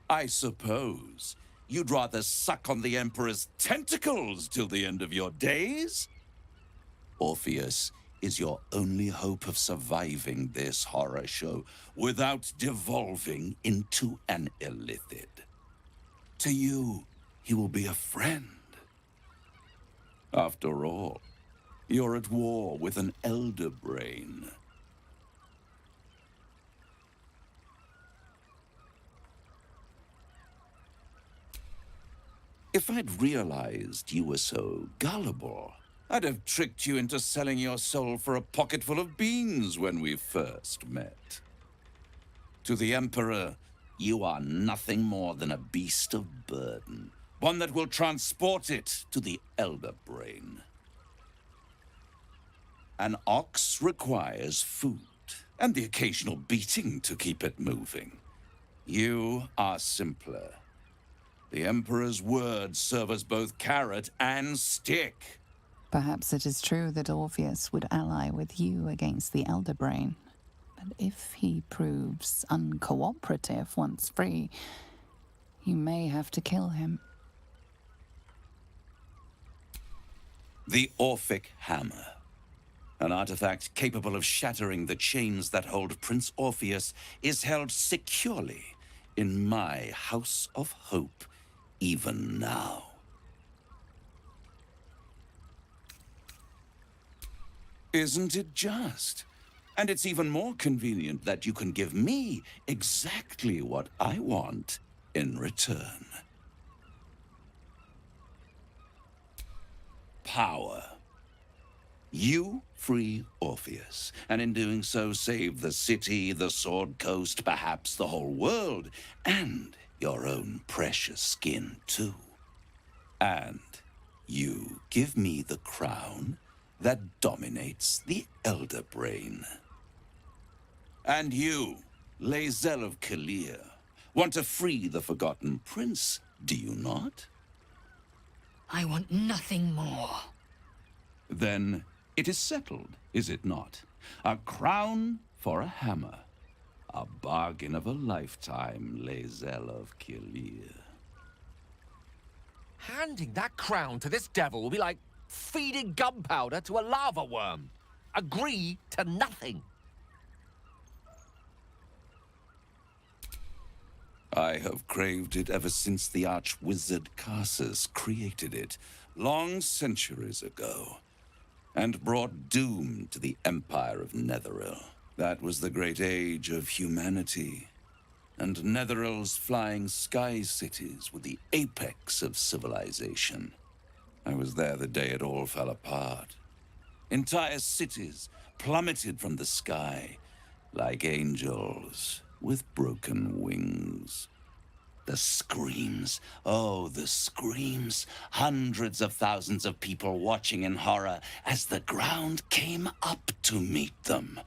I suppose you'd rather suck on the Emperor's tentacles till the end of your days? Orpheus is your only hope of surviving this horror show without devolving into an Illithid. To you, he will be a friend. After all, you're at war with an Elder Brain. If I'd realized you were so gullible, I'd have tricked you into selling your soul for a pocketful of beans when we first met. To the Emperor, you are nothing more than a beast of burden, one that will transport it to the Elder Brain. An ox requires food, and the occasional beating to keep it moving. You are simpler. The Emperor's words serve as both carrot and stick. Perhaps it is true that Orpheus would ally with you against the Elder Brain. But if he proves uncooperative once free, you may have to kill him. The Orphic Hammer. An artifact capable of shattering the chains that hold Prince Orpheus is held securely in my House of Hope, even now. Isn't it just? And it's even more convenient that you can give me exactly what I want in return. Power. You free Orpheus, and in doing so save the city, the Sword Coast, perhaps the whole world, and your own precious skin too. And you give me the crown that dominates the Elder Brain. And you, Lae'zel of Kalir, want to free the Forgotten Prince, do you not? I want nothing more. Then it is settled, is it not? A crown for a hammer. A bargain of a lifetime, Lae'zel of Kalir. Handing that crown to this devil will be like feeding gunpowder to a lava worm. Agree to nothing. I have craved it ever since the arch-wizard Karsus created it, long centuries ago, and brought doom to the Empire of Netheril. That was the great age of humanity, and Netheril's flying sky cities were the apex of civilization. I was there the day it all fell apart. Entire cities plummeted from the sky like angels with broken wings. The screams, oh, the screams. Hundreds of thousands of people watching in horror as the ground came up to meet them.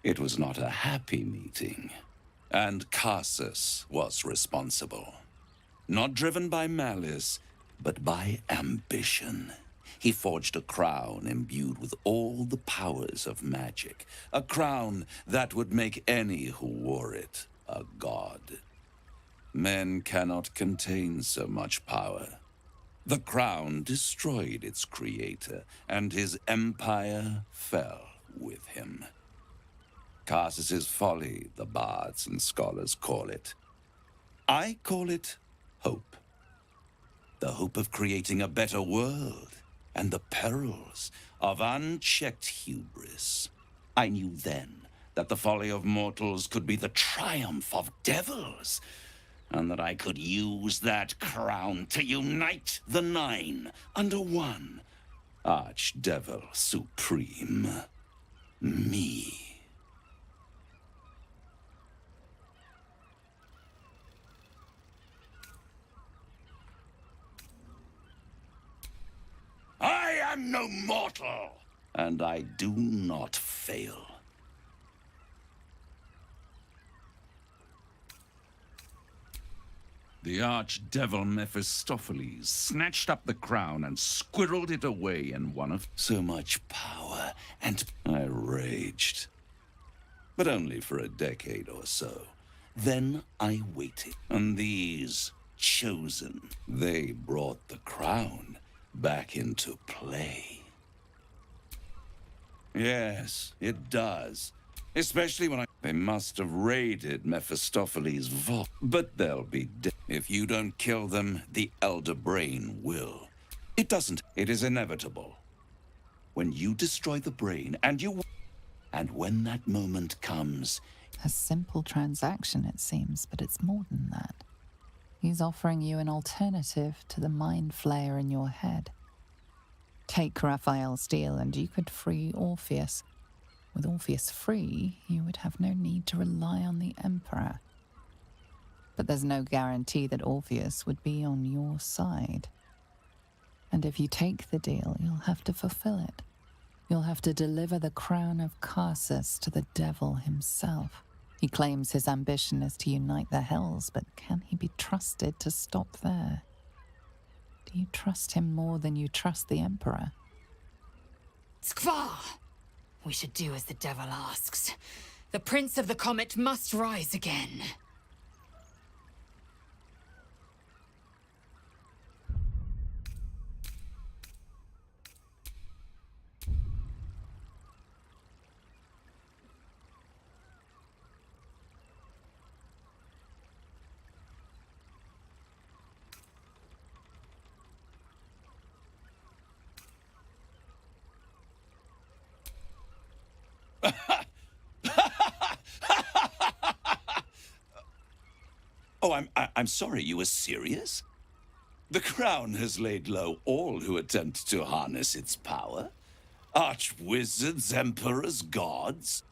It was not a happy meeting, and Karsus was responsible. Not driven by malice, but by ambition. He forged a crown imbued with all the powers of magic. A crown that would make any who wore it a god. Men cannot contain so much power. The crown destroyed its creator, and his empire fell with him. Karsus's folly, the bards and scholars call it. I call it hope. The hope of creating a better world, and the perils of unchecked hubris. I knew then that the folly of mortals could be the triumph of devils, and that I could use that crown to unite the Nine under one Archdevil Supreme. Me. I am no mortal, and I do not fail. The archdevil Mephistopheles snatched up the crown and squirreled it away in one of so much power, and I raged. But only for a decade or so. Then I waited, and these chosen, they brought the crown back into play. Yes, it does. Especially when They must have raided Mephistopheles' vault. But they'll be dead. If you don't kill them, the Elder Brain will. It doesn't. It is inevitable. When you destroy the brain, and when that moment comes... A simple transaction, it seems, but it's more than that. He's offering you an alternative to the mind flayer in your head. Take Raphael's deal and you could free Orpheus. With Orpheus free, you would have no need to rely on the Emperor. But there's no guarantee that Orpheus would be on your side. And if you take the deal, you'll have to fulfill it. You'll have to deliver the crown of Karsus to the devil himself. He claims his ambition is to unite the Hells, but can he be trusted to stop there? Do you trust him more than you trust the Emperor? Skvar! We should do as the devil asks. The Prince of the Comet must rise again. Oh, I'm sorry, you were serious? The crown has laid low all who attempt to harness its power. Archwizards, emperors, gods.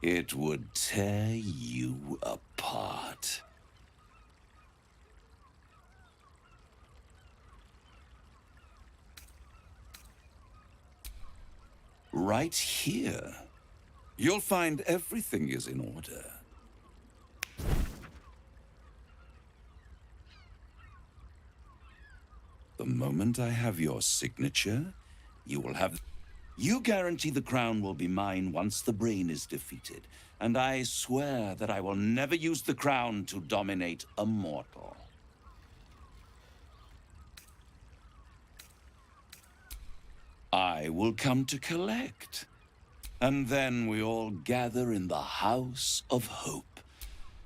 It would tear you apart. Right here. You'll find everything is in order. The moment I have your signature, you will have... You guarantee the crown will be mine once the brain is defeated, and I swear that I will never use the crown to dominate a mortal. I will come to collect, and then we all gather in the House of Hope.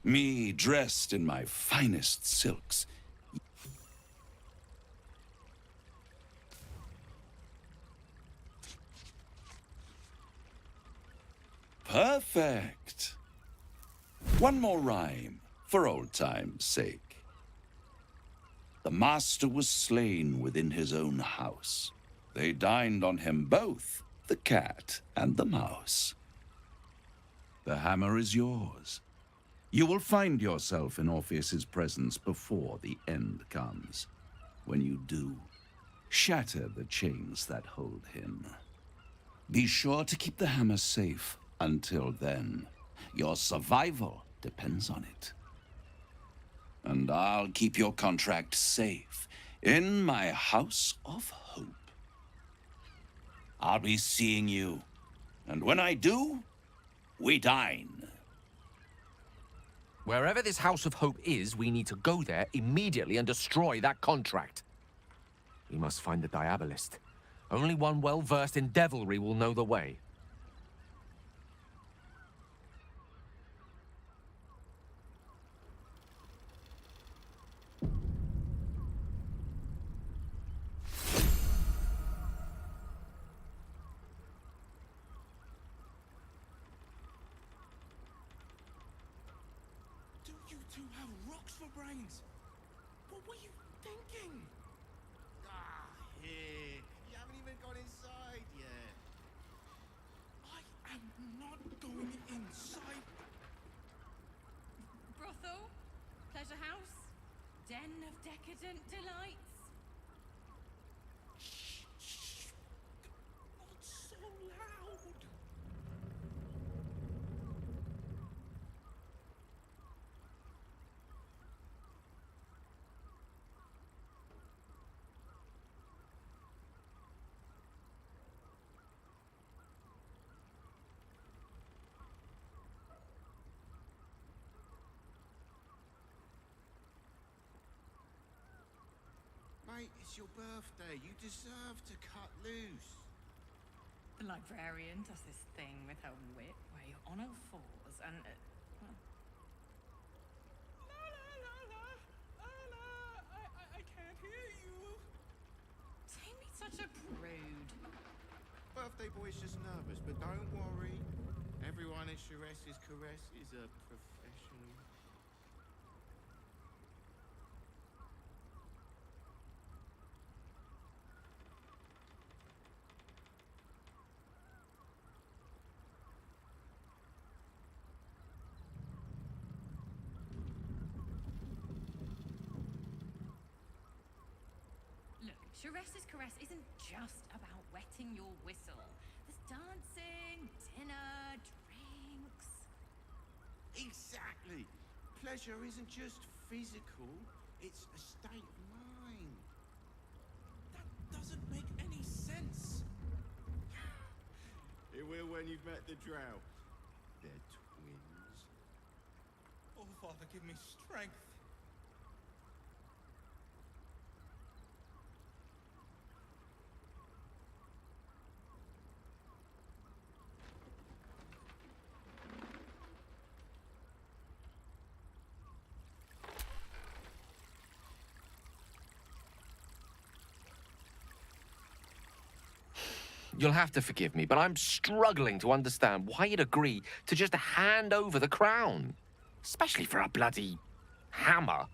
Me dressed in my finest silks. Perfect. One more rhyme, for old time's sake. The master was slain within his own house. They dined on him both, the cat and the mouse. The hammer is yours. You will find yourself in Orpheus's presence before the end comes. When you do, shatter the chains that hold him. Be sure to keep the hammer safe. Until then, your survival depends on it. And I'll keep your contract safe in my House of Hope. I'll be seeing you, and when I do, we dine. Wherever this House of Hope is, we need to go there immediately and destroy that contract. We must find the Diabolist. Only one well-versed in devilry will know the way. You two have rocks for brains. What were you thinking? Ah, here. You haven't even gone inside yet. I am not going inside. Brothel? Pleasure house? Den of decadent delights? Shh. Not so loud. Mate, it's your birthday. You deserve to cut loose. The librarian does this thing with her whip where you're on all fours and... well... I can't hear you. Don't be such a prude. Birthday boy's just nervous, but don't worry. Everyone at Sharess's Caress is a professional. Look, Sharess's Caress isn't just about wetting your whistle. There's dancing, dinner, drinks. Exactly. Pleasure isn't just physical, it's a state of mind. That doesn't make any sense. It will when you've met the Drow. They're twins. Oh, Father, give me strength. You'll have to forgive me, but I'm struggling to understand why you'd agree to just hand over the crown. Especially for a bloody hammer.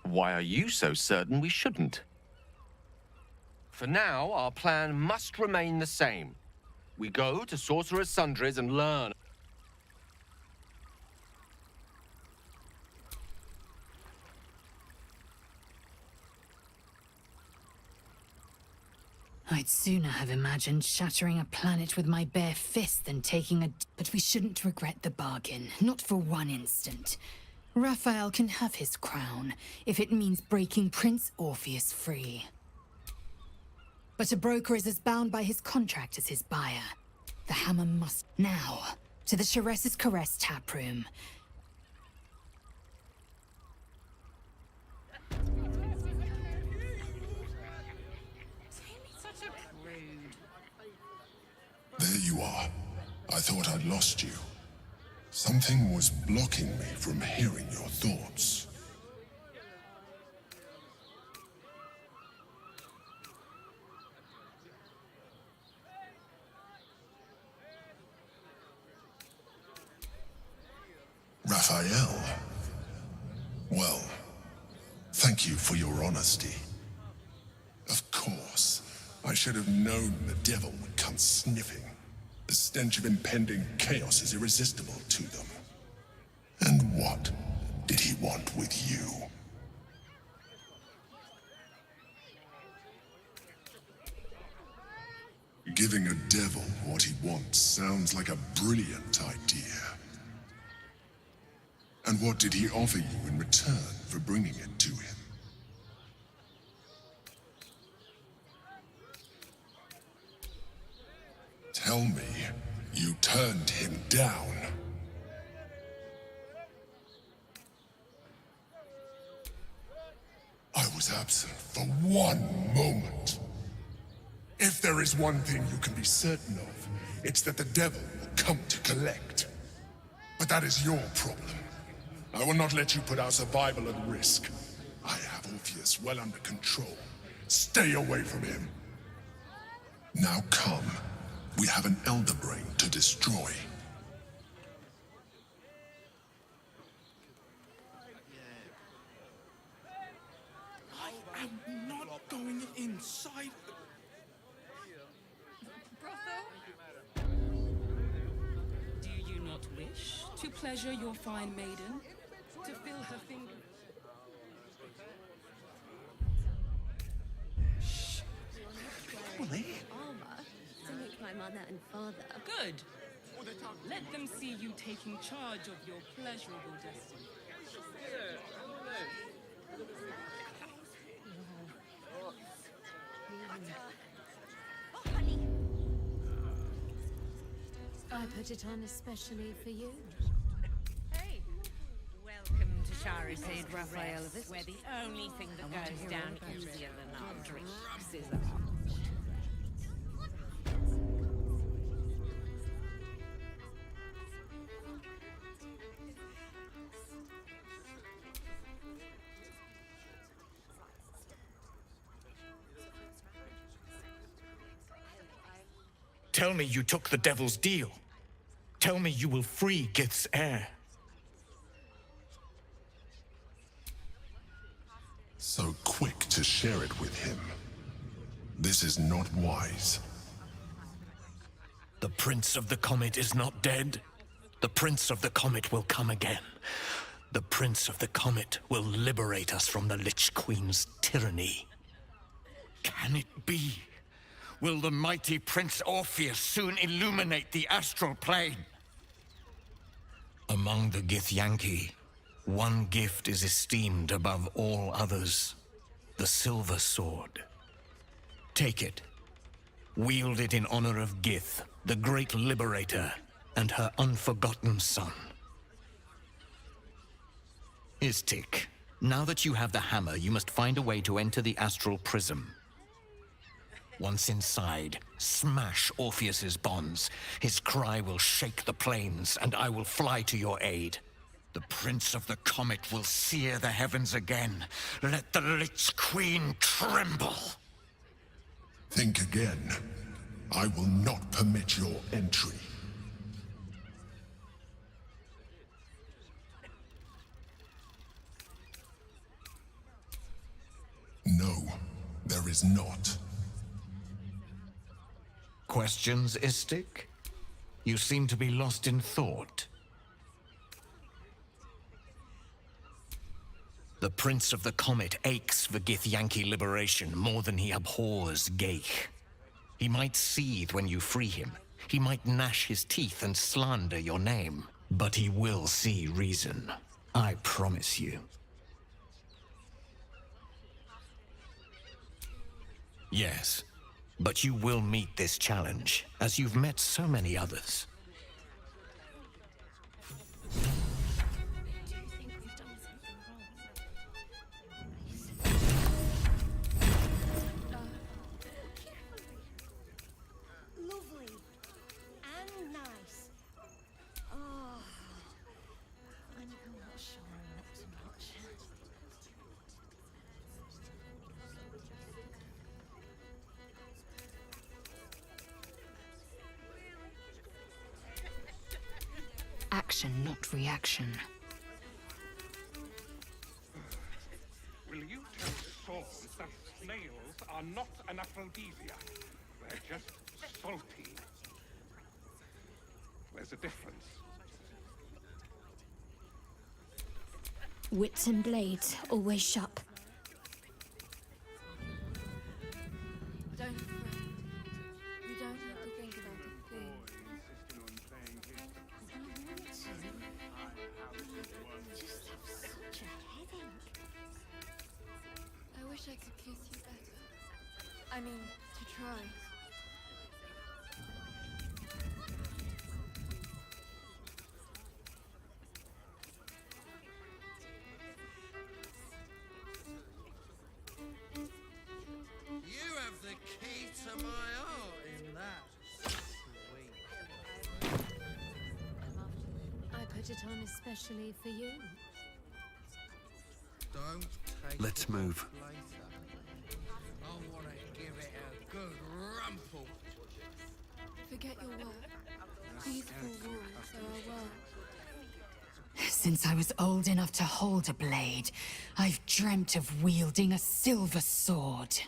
Why are you so certain we shouldn't? For now, our plan must remain the same. We go to Sorcerer's Sundries and learn. I'd sooner have imagined shattering a planet with my bare fist than taking a... But we shouldn't regret the bargain, not for one instant. Raphael can have his crown, if it means breaking Prince Orpheus free. But a broker is as bound by his contract as his buyer. The hammer must... Now, to the Shares's Caress taproom. There you are. I thought I'd lost you. Something was blocking me from hearing your thoughts. Raphael. Well, thank you for your honesty. Of course, I should have known the devil would come sniffing. The stench of impending chaos is irresistible to them. And what did he want with you? Giving a devil what he wants sounds like a brilliant idea. And what did he offer you in return for bringing it to him? Tell me, you turned him down. I was absent for one moment. If there is one thing you can be certain of, it's that the devil will come to collect. But that is your problem. I will not let you put our survival at risk. I have Orpheus well under control. Stay away from him. Now come. We have an Elder Brain to destroy. I am not going inside. Do you not wish to pleasure your fine maiden? To fill her finger... Shh. Emily? Armor to make my mother and father. Good. Let them see you taking charge of your pleasurable destiny. I put it on especially for you. Hey, welcome to Charizade, Raphael, where the only thing that goes down easier than our drinks is our... Tell me you took the devil's deal. Tell me you will free Gith's heir. So quick to share it with him. This is not wise. The Prince of the Comet is not dead. The Prince of the Comet will come again. The Prince of the Comet will liberate us from the Lich Queen's tyranny. Can it be? Will the mighty Prince Orpheus soon illuminate the astral plane? Among the Githyanki, one gift is esteemed above all others. The Silver Sword. Take it. Wield it in honor of Gith, the great liberator, and her unforgotten son. Istik, now that you have the hammer, you must find a way to enter the astral prism. Once inside, smash Orpheus's bonds. His cry will shake the plains, and I will fly to your aid. The Prince of the Comet will sear the heavens again. Let the Lich Queen tremble. Think again. I will not permit your entry. No, there is not. Questions, Istik? You seem to be lost in thought. The Prince of the Comet aches for Githyanki liberation more than he abhors Geich. He might seethe when you free him. He might gnash his teeth and slander your name. But he will see reason. I promise you. Yes, but you will meet this challenge, as you've met so many others. Lovely and nice. Oh, I'm not sure I'm up to much. Action, not reaction. Will you tell Swords that snails are not an aphrodisiac? They're just salty. There's a difference. Wits and blades, always sharp. Don't fret. You don't have to think about a thing. Just have such a headache. I wish I could kiss you better. I mean, to try. You have the key to my heart in that. Sweet. I put it on especially for you. Don't take Let's it move. later. I want to give it a good rumple. Forget your work. These four walls are our work. Since I was old enough to hold a blade, I've dreamt of wielding a silver sword.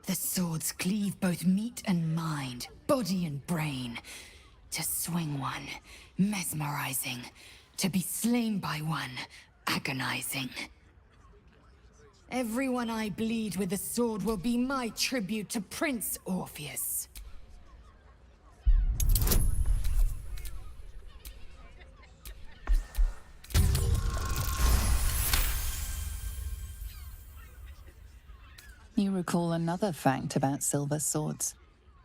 The swords cleave both meat and mind, body and brain. To swing one, mesmerizing. To be slain by one, agonizing. Everyone I bleed with the sword will be my tribute to Prince Orpheus. You recall another fact about silver swords.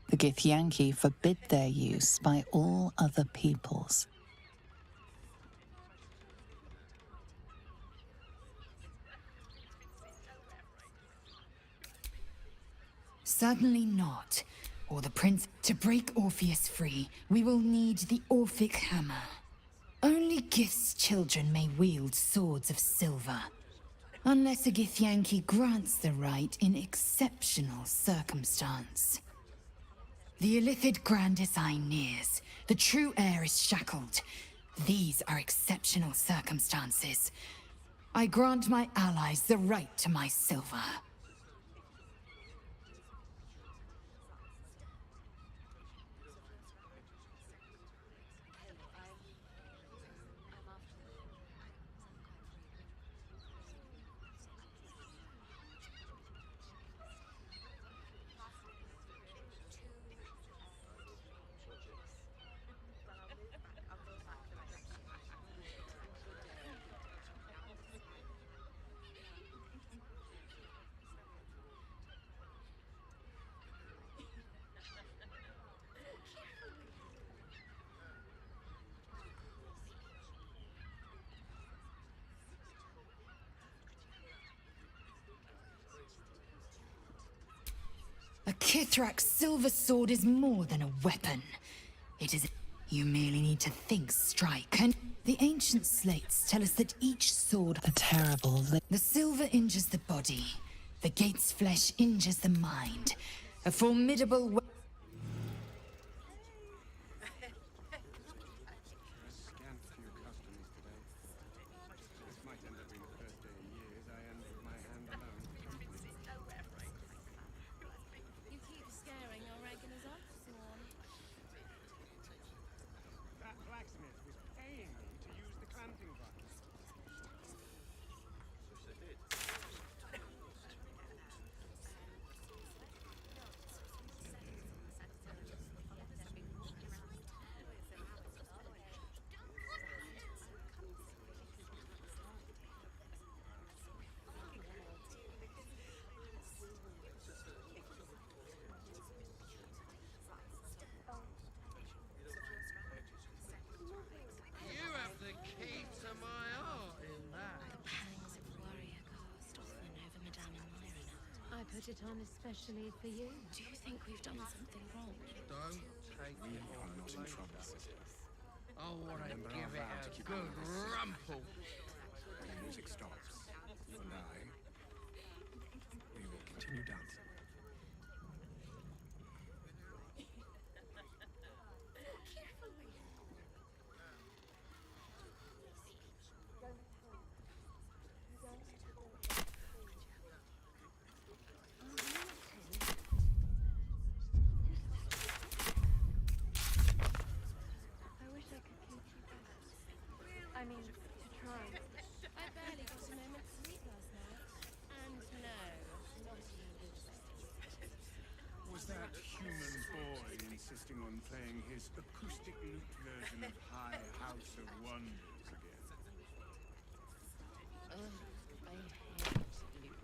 The Githyanki forbid their use by all other peoples. Certainly not. Or the prince. To break Orpheus free, we will need the Orphic hammer. Only Gith's children may wield swords of silver. Unless a Githyanki grants the right in exceptional circumstance. The Illithid Grand Design nears. The true heir is shackled. These are exceptional circumstances. I grant my allies the right to my silver. Kithrak's silver sword is more than a weapon. It is. You merely need to think, strike, and the ancient slates tell us that each sword a terrible. The silver injures the body. The gate's flesh injures the mind. A formidable. Scant few customers today. This might end up being the first day in years I end with my hand alone. You keep scaring our regulars off, Swan. That blacksmith was paying me to use the clamping device. You have the key to my heart in that. Pangs of warrior cast often over Madame and Myron. I put it on especially for you. Do you think we've done something wrong? Don't take me on. Not in trouble, sister. I want to Remember give our it vow to a keep good it nice. rumple. When the music stops, you and I, we will continue dancing. I wish I could keep you better. I mean, to try. I barely got a moment's sleep last night. And no, not even. Was that human boy insisting on playing his acoustic lute version of High House of Wonders again? I hate loot boys.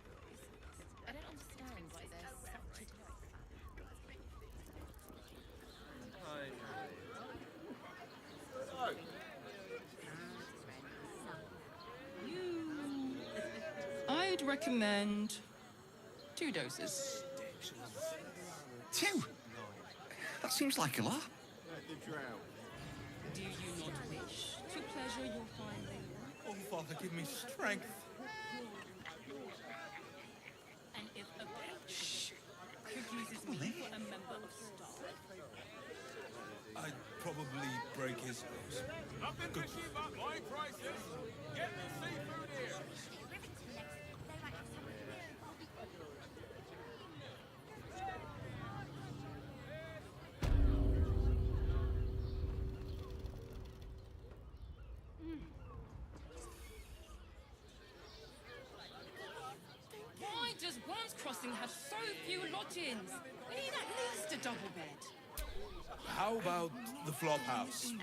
I don't understand why they're such a delight. I'd recommend 2 doses. 2? That seems like a lot. Let the drought. Do you not wish to pleasure your fine lady? Oh, Father, give me strength. And if a bitch accuses me for a member of staff, I'd probably break his nose. Nothing fishy about my prices. Get the seafood here. why does Worms Crossing have so few lodgings? We need at least a double bed. How about the flop house?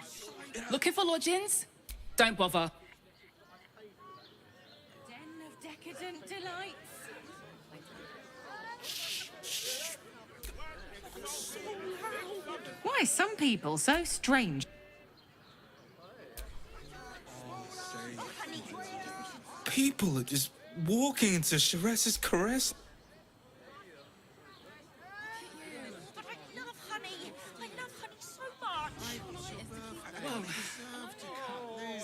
Looking for lodgings? Don't bother. Den of decadent delights. Why some people so strange? People are just walking into Sheres's caress. But I love honey. I love honey so much.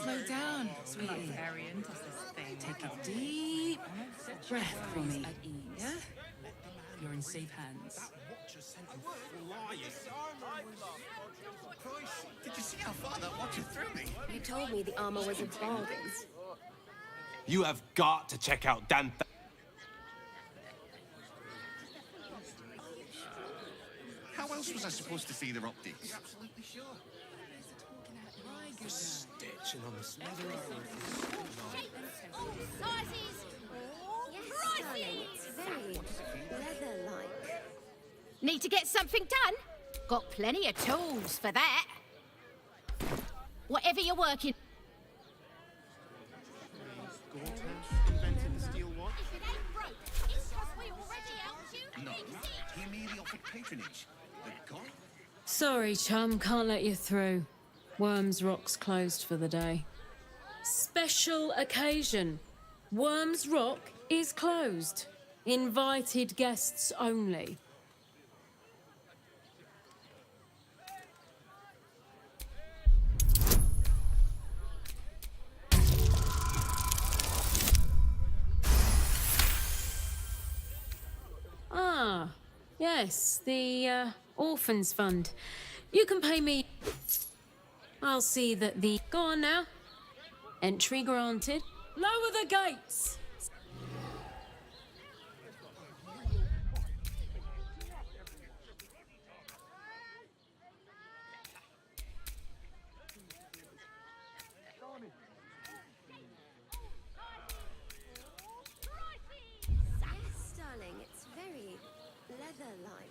Slow down, sweetie. Take a deep breath for me. Yeah? You're in safe hands. Did you see how far that watcher threw me? You told me the armor was a bargain. You have got to check out Dantha. How else was I supposed to see their optics? Absolutely sure. Stitching on the smother. All sizes, prices. Very leather-like. Need to get something done? Got plenty of tools for that. Whatever you're working. Invented the steel watch? If it ain't broke, it's 'cause we already helped you. No, he merely offered patronage. The god? Sorry, chum, can't let you through. Worms Rock's closed for the day. Special occasion. Worms Rock is closed. Invited guests only. Yes, the Orphans Fund. You can pay me. I'll see that the... Go on now. Entry granted. Lower the gates! Yes, darling, it's very leather-like.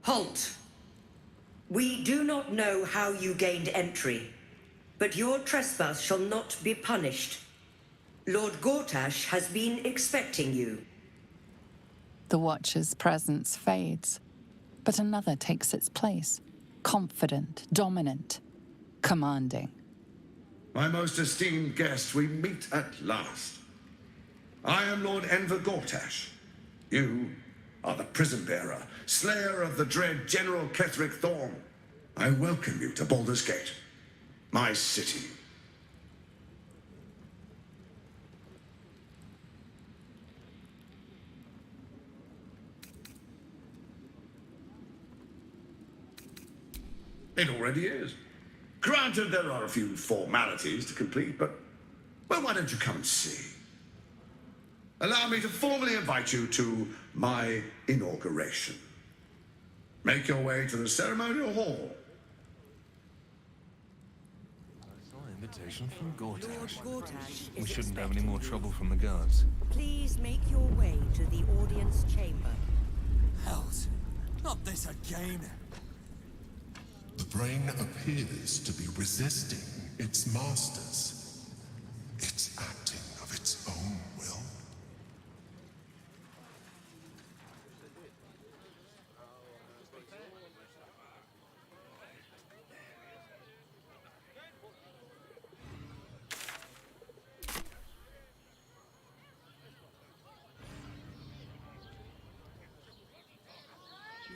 Halt! We do not know how you gained entry, but your trespass shall not be punished. Lord Gortash has been expecting you. The Watcher's presence fades, but another takes its place. Confident, dominant, commanding. My most esteemed guest, we meet at last. I am Lord Enver Gortash. You are the prison bearer, slayer of the dread General Ketheric Thorn. I welcome you to Baldur's Gate, my city. It already is. Granted, there are a few formalities to complete, but, well, why don't you come and see? Allow me to formally invite you to my inauguration. Make your way to the ceremonial hall. Invitation from Gortash. Lord Gortash We is shouldn't have expecting any more trouble from the guards. Please make your way to the audience chamber. Hells, not this again. The brain appears to be resisting its masters. It's acting of its own will.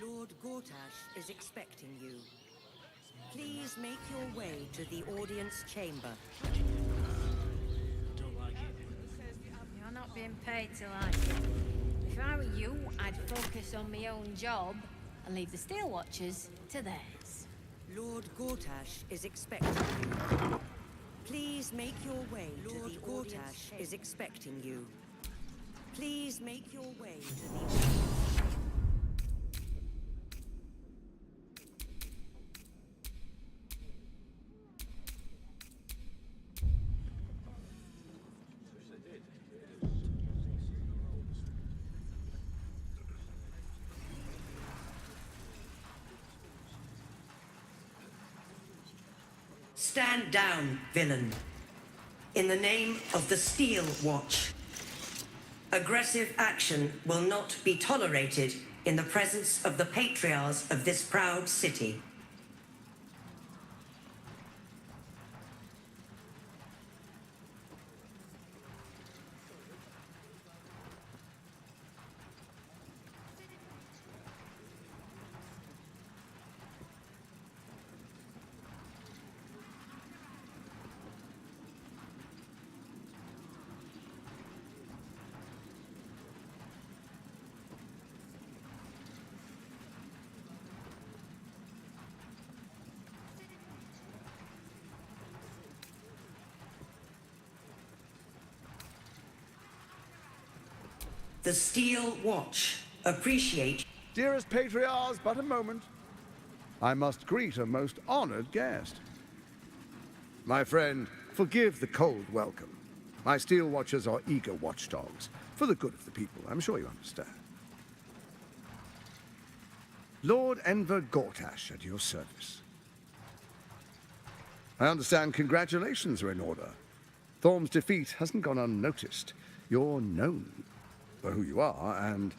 Lord Gortash is expecting you. Please make your way to the audience chamber. You're not being paid to like it. If I were you, I'd focus on my own job and leave the Steel Watchers to theirs. Lord Gortash is expecting you. Please make your way to the audience chamber. Is expecting you. Please make your way to the... Stand down, villain. In the name of the Steel Watch. Aggressive action will not be tolerated in the presence of the patriarchs of this proud city. The Steel Watch appreciate... Dearest patriarchs, but a moment. I must greet a most honored guest. My friend, forgive the cold welcome. My Steel Watchers are eager watchdogs, for the good of the people, I'm sure you understand. Lord Enver Gortash at your service. I understand congratulations are in order. Thorm's defeat hasn't gone unnoticed. You're known for who you are and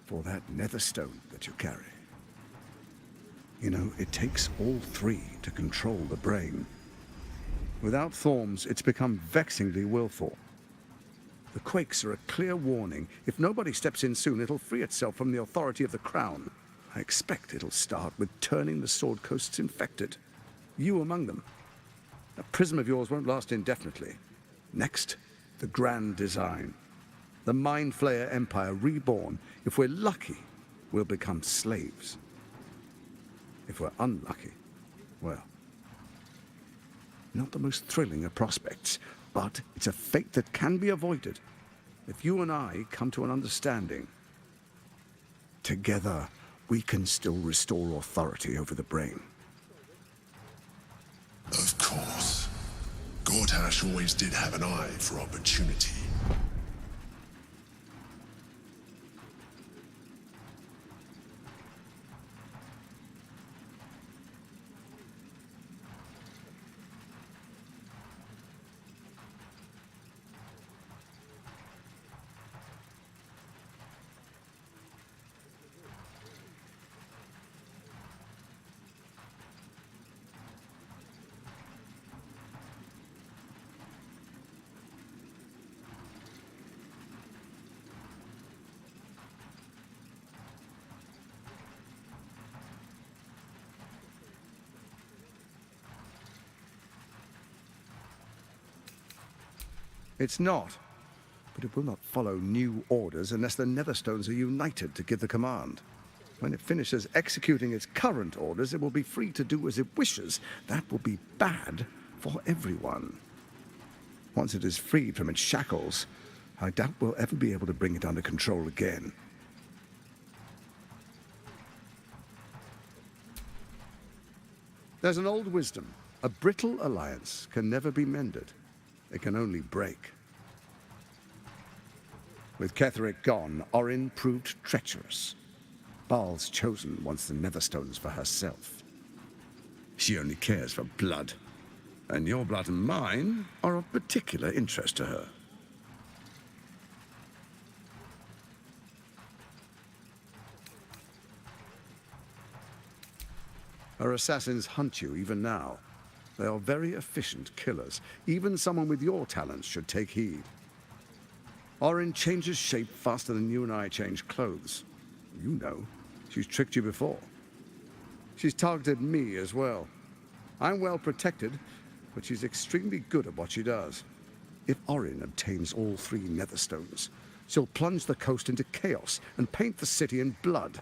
for that netherstone that you carry. You know, it takes all three to control the brain. Without Thorm's, it's become vexingly willful. The quakes are a clear warning. If nobody steps in soon, it'll free itself from the authority of the crown. I expect it'll start with turning the Sword Coasts infected. You among them. That prism of yours won't last indefinitely. Next, the grand design. The Mind Flayer Empire reborn. If we're lucky, we'll become slaves. If we're unlucky, well, not the most thrilling of prospects, but it's a fate that can be avoided if you and I come to an understanding. Together, we can still restore authority over the brain. Of course. Gortash always did have an eye for opportunity. It's not, but it will not follow new orders unless the Netherstones are united to give the command. When it finishes executing its current orders, it will be free to do as it wishes. That will be bad for everyone. Once it is freed from its shackles, I doubt we'll ever be able to bring it under control again. There's an old wisdom. A brittle alliance can never be mended. It can only break. With Ketheric gone, Orin proved treacherous. Baal's chosen wants the Netherstones for herself. She only cares for blood. And your blood and mine are of particular interest to her. Her assassins hunt you even now. They are very efficient killers. Even someone with your talents should take heed. Orin changes shape faster than you and I change clothes. You know, she's tricked you before. She's targeted me as well. I'm well protected, but she's extremely good at what she does. If Orin obtains all three Netherstones, she'll plunge the coast into chaos and paint the city in blood.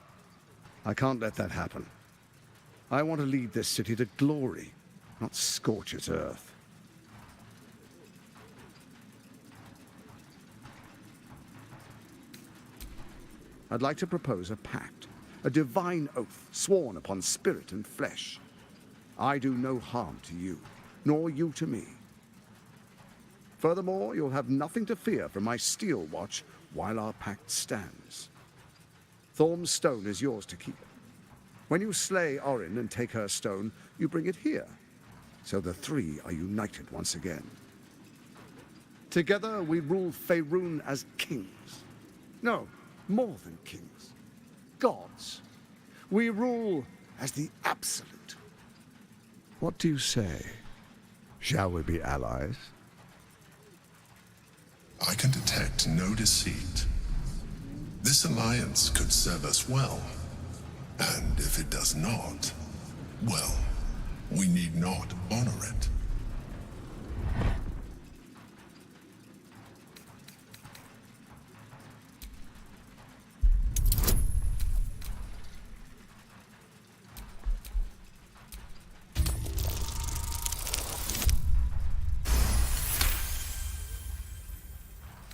I can't let that happen. I want to lead this city to glory, not scorch its earth. I'd like to propose a pact, a divine oath sworn upon spirit and flesh. I do no harm to you, nor you to me. Furthermore, you'll have nothing to fear from my steel watch while our pact stands. Thorm's stone is yours to keep. When you slay Orin and take her stone, you bring it here. So the three are united once again. Together we rule Faerun as kings. No, more than kings. Gods. We rule as the Absolute. What do you say? Shall we be allies? I can detect no deceit. This alliance could serve us well. And if it does not, well, we need not honor it.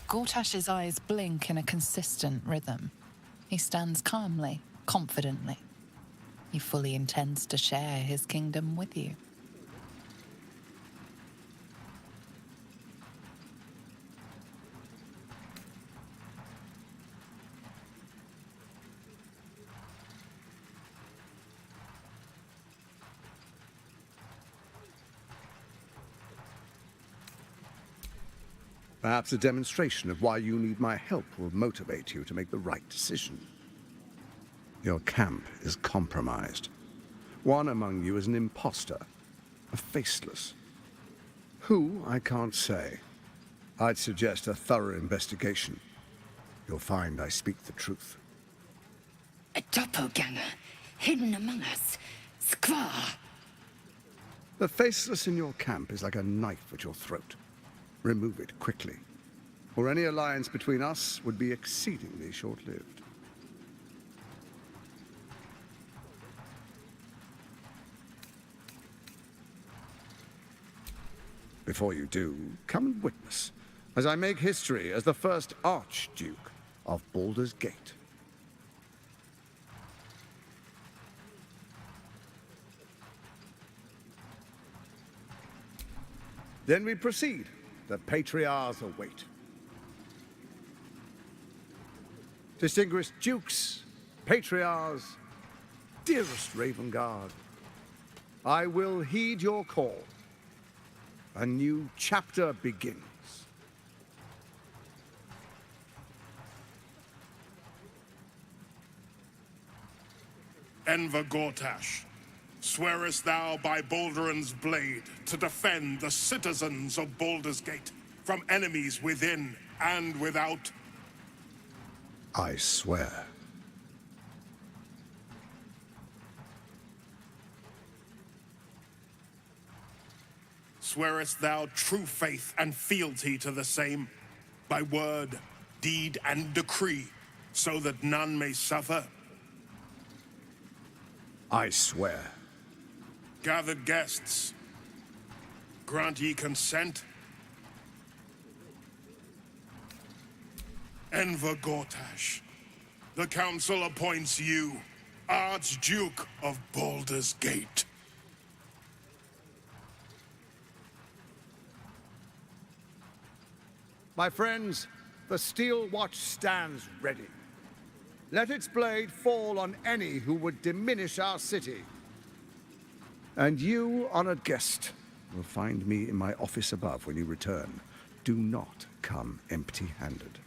Gortash's eyes blink in a consistent rhythm. He stands calmly, confidently. He fully intends to share his kingdom with you. Perhaps a demonstration of why you need my help will motivate you to make the right decision. Your camp is compromised. One among you is an imposter, a faceless. Who, I can't say. I'd suggest a thorough investigation. You'll find I speak the truth. A doppelganger, hidden among us. Squaw! The faceless in your camp is like a knife at your throat. Remove it quickly, or any alliance between us would be exceedingly short-lived. Before you do, come and witness, as I make history as the first Archduke of Baldur's Gate. Then we proceed. The Patriarchs await. Distinguished Dukes, Patriarchs, dearest Ravengard, I will heed your call. A new chapter begins. Enver Gortash, swearest thou by Baldur's blade to defend the citizens of Baldur's Gate from enemies within and without? I swear. Swearest thou true faith and fealty to the same, by word, deed, and decree, so that none may suffer? I swear. Gathered guests, grant ye consent? Enver Gortash, the Council appoints you Archduke of Baldur's Gate. My friends, the Steel Watch stands ready. Let its blade fall on any who would diminish our city. And you, honored guest, will find me in my office above when you return. Do not come empty-handed.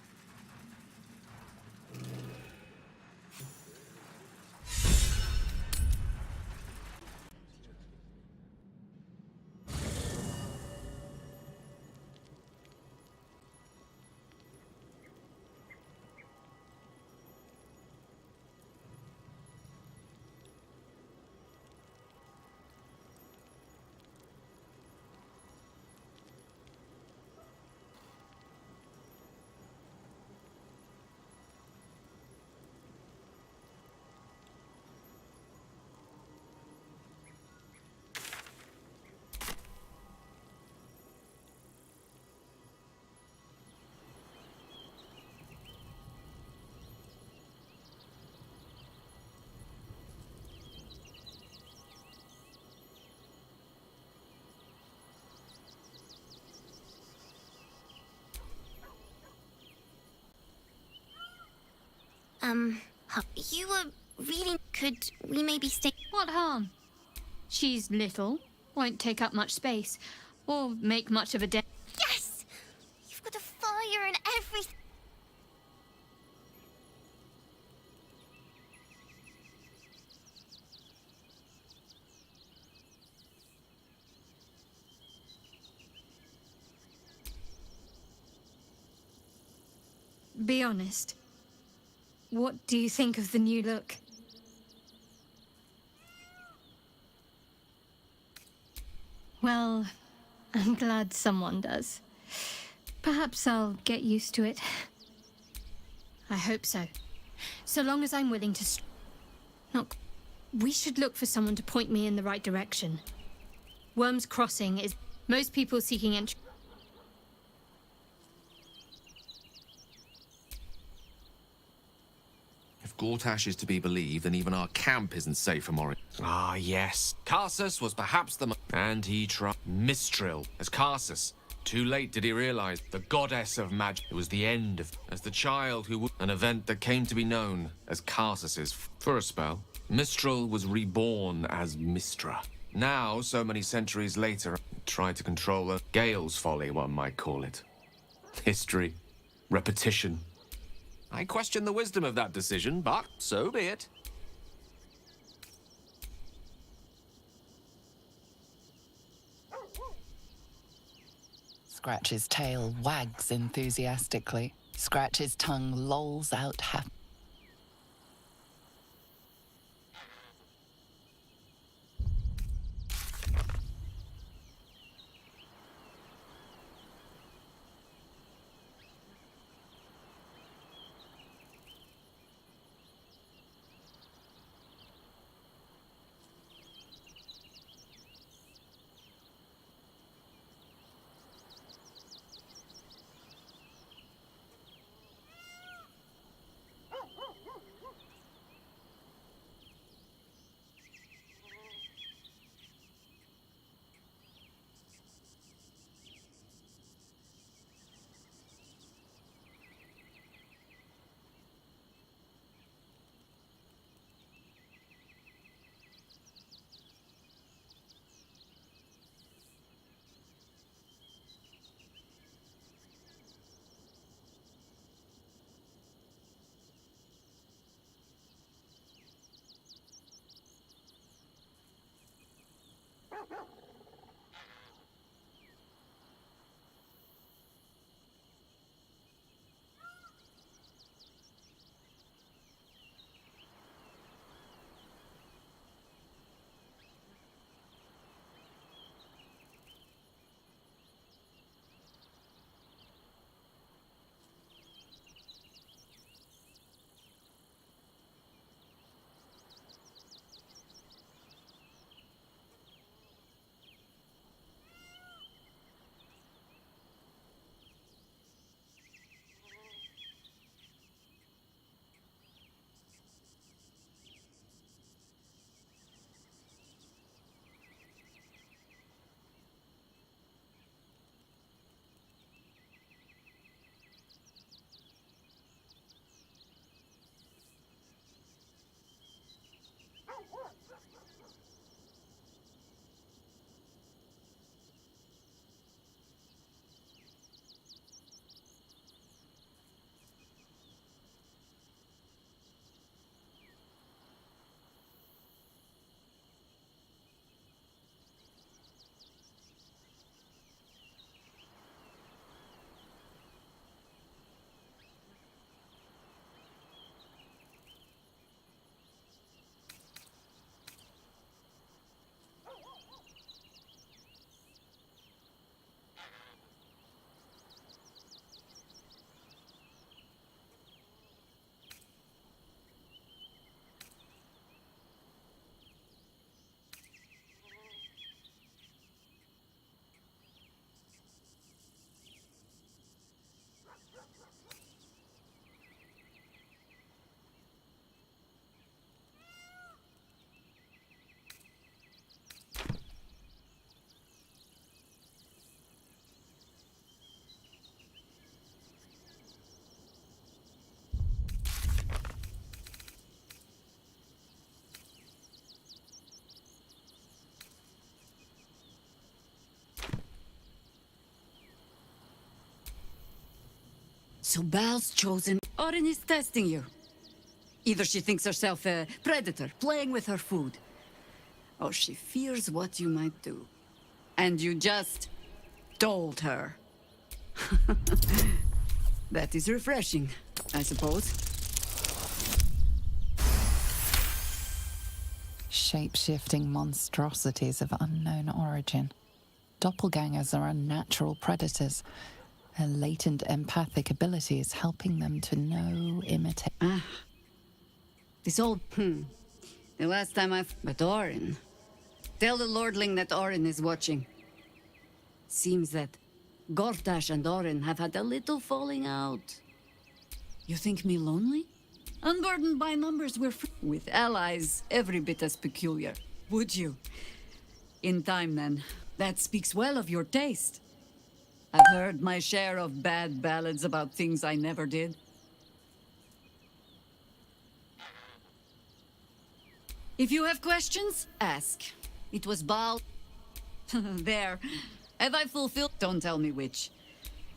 You were really... Could we maybe stay... What harm? She's little, won't take up much space, or make much of a dent. Yes! You've got a fire and everything. Be honest. What do you think of the new look? Well, I'm glad someone does. Perhaps I'll get used to it. I hope so. So long as I'm willing to... Look, we should look for someone to point me in the right direction. Worm's Crossing is... Most people seeking entry... If Gortash is to be believed, then even our camp isn't safe from Orin. Ah, yes. Karsus was perhaps the... And he tried... Mistral as Karsus. Too late did he realize the goddess of magic. It was the end of... As the child who would... An event that came to be known as Karsus's... For a spell, Mistral was reborn as Mistra. Now, so many centuries later, tried to control a Gale's folly, one might call it. History. Repetition. I question the wisdom of that decision, but so be it. Scratch's tail wags enthusiastically. Scratch's tongue lolls out happily. So Bal's chosen. Orin is testing you. Either she thinks herself a predator, playing with her food, or she fears what you might do. And you just told her. That is refreshing, I suppose. Shape-shifting monstrosities of unknown origin. Doppelgangers are unnatural predators. Their latent empathic abilities helping them to know, imitate. This old. The last time I've. But Orin. Tell the Lordling that Orin is watching. Seems that Gortash and Orin have had a little falling out. You think me lonely? Unburdened by numbers, we're free. With allies every bit as peculiar. Would you? In time, then. That speaks well of your taste. I've heard my share of bad ballads about things I never did. If you have questions, ask. It was Bal. There. Have I fulfilled? Don't tell me which.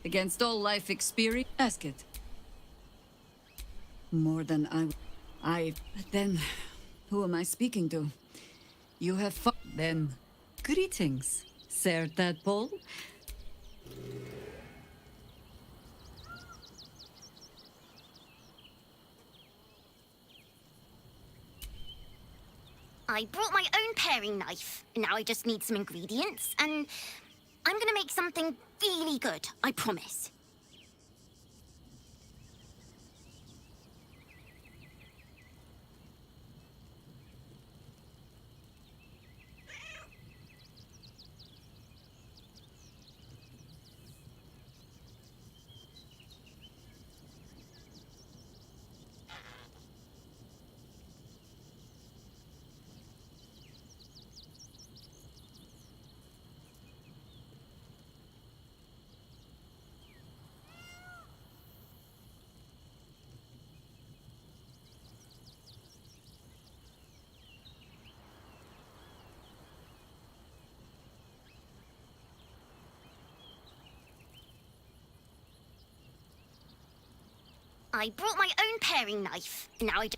Against all life experience. Ask it. More than I. Then, who am I speaking to? You have fought. Then, greetings, Sir Tadpole. I brought my own paring knife. Now I just need some ingredients, and I'm gonna make something really good, I promise. I brought my own paring knife. Now I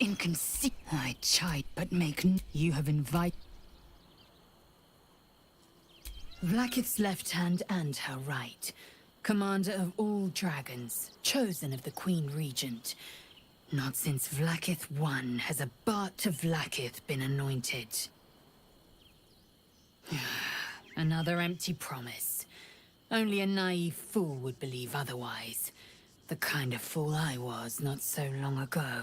Inconceivable. I chide, but you have invited. Vlaakith's left hand and her right. Commander of all dragons. Chosen of the Queen Regent. Not since Vlaakith I has a Bart to Vlaakith been anointed. Another empty promise. Only a naive fool would believe otherwise. The kind of fool I was not so long ago.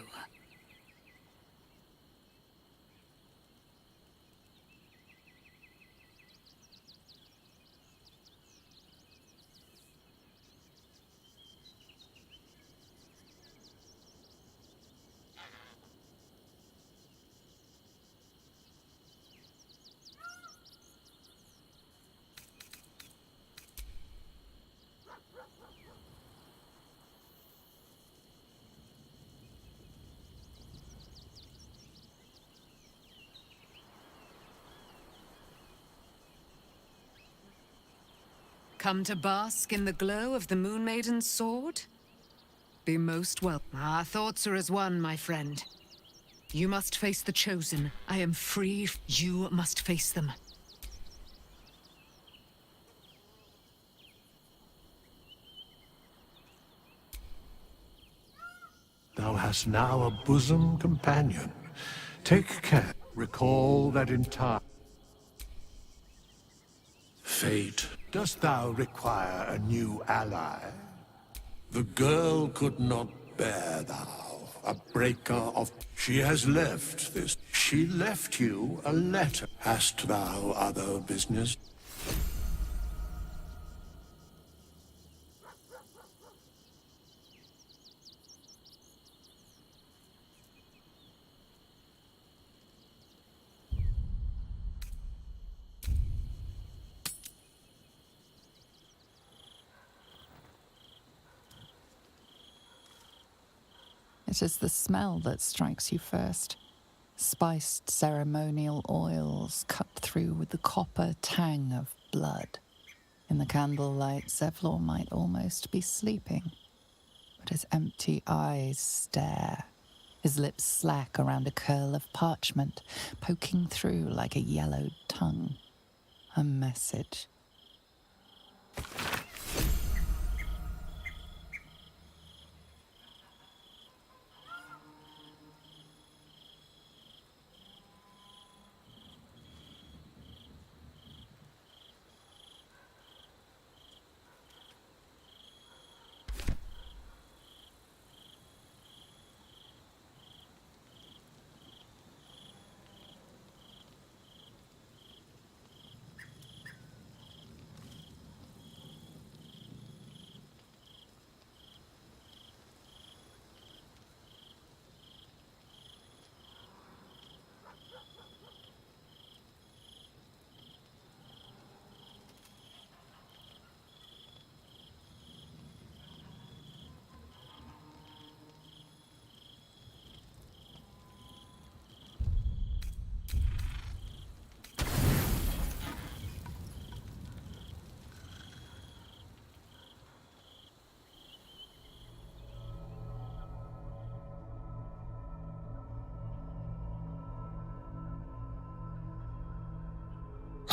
Come to bask in the glow of the Moon Maiden's sword? Be most welcome. Our thoughts are as one, my friend. You must face the Chosen. I am free. You must face them. Thou hast now a bosom companion. Take care. Recall that in time. Fate, dost thou require a new ally? The girl could not bear thou, a breaker of... She has left this. She left you a letter. Hast thou other business? It is the smell that strikes you first. Spiced ceremonial oils cut through with the copper tang of blood. In the candlelight, Zevlor might almost be sleeping, but his empty eyes stare, his lips slack around a curl of parchment, poking through like a yellowed tongue. A message.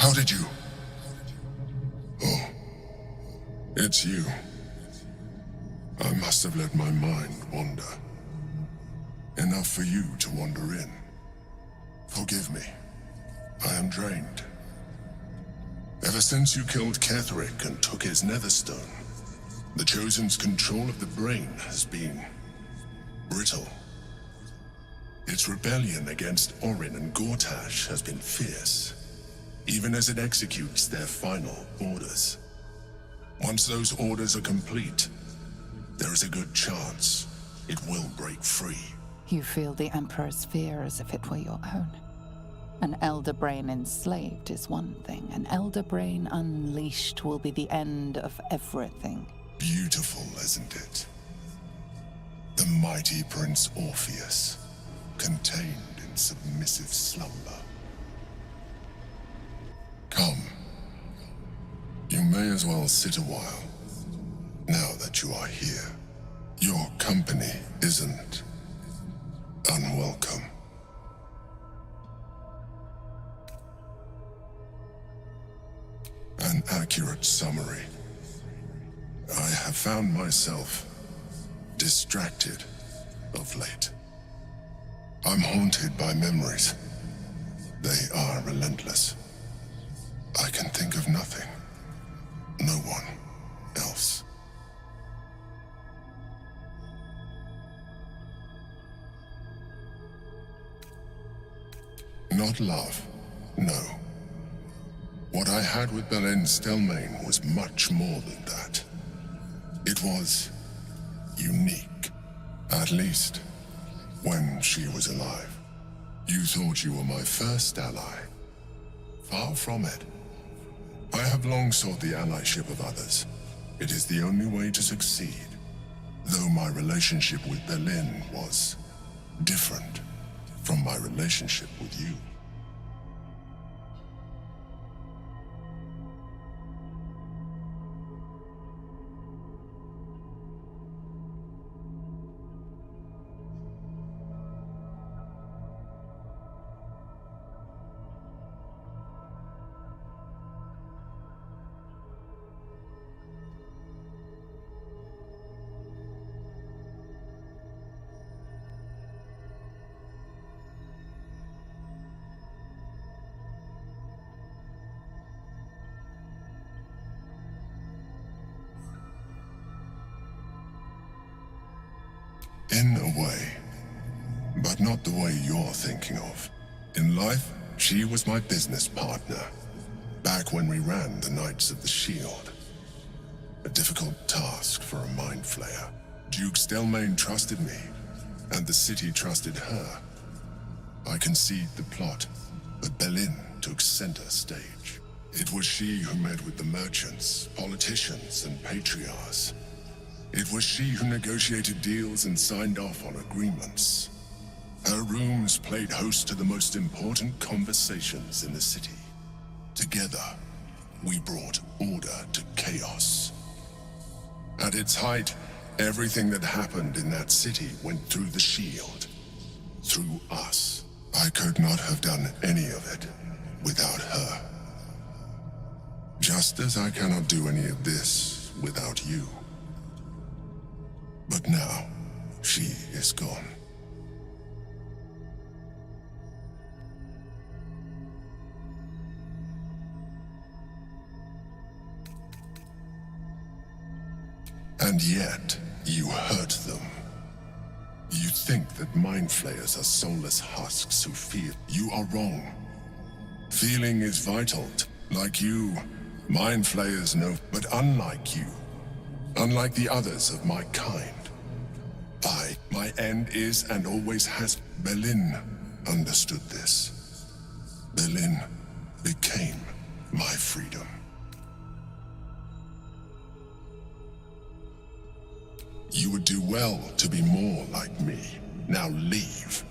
How did you? Oh, it's you. I must have let my mind wander. Enough for you to wander in. Forgive me. I am drained. Ever since you killed Ketheric and took his netherstone, the Chosen's control of the brain has been brittle. Its rebellion against Orin and Gortash has been fierce, even as it executes their final orders. Once those orders are complete, there is a good chance it will break free. You feel the Emperor's fear as if it were your own. An Elder Brain enslaved is one thing. An Elder Brain unleashed will be the end of everything. Beautiful, isn't it? The mighty Prince Orpheus, contained in submissive slumber. Come. You may as well sit a while, now that you are here. Your company isn't unwelcome. An accurate summary. I have found myself distracted of late. I'm haunted by memories. They are relentless. I can think of nothing. No one else. Not love, no. What I had with Belen Stelmane was much more than that. It was unique, at least when she was alive. You thought you were my first ally. Far from it. I have long sought the allyship of others. It is the only way to succeed. Though my relationship with Berlin was different from my relationship with you. In a way, but not the way you're thinking of. In life, she was my business partner, back when we ran the Knights of the Shield. A difficult task for a mind flayer. Duke Stelmane trusted me, and the city trusted her. I conceived the plot, but Berlin took center stage. It was she who met with the merchants, politicians, and patriarchs. It was she who negotiated deals and signed off on agreements. Her rooms played host to the most important conversations in the city. Together, we brought order to chaos. At its height, everything that happened in that city went through the shield. Through us. I could not have done any of it without her. Just as I cannot do any of this without you. But now, she is gone. And yet, you hurt them. You think that mind flayers are soulless husks who feel. You are wrong. Feeling is vital. Like you, mind flayers know. But unlike you, unlike the others of my kind, my end is and always has. Berlin understood this. Berlin became my freedom. You would do well to be more like me. Now leave.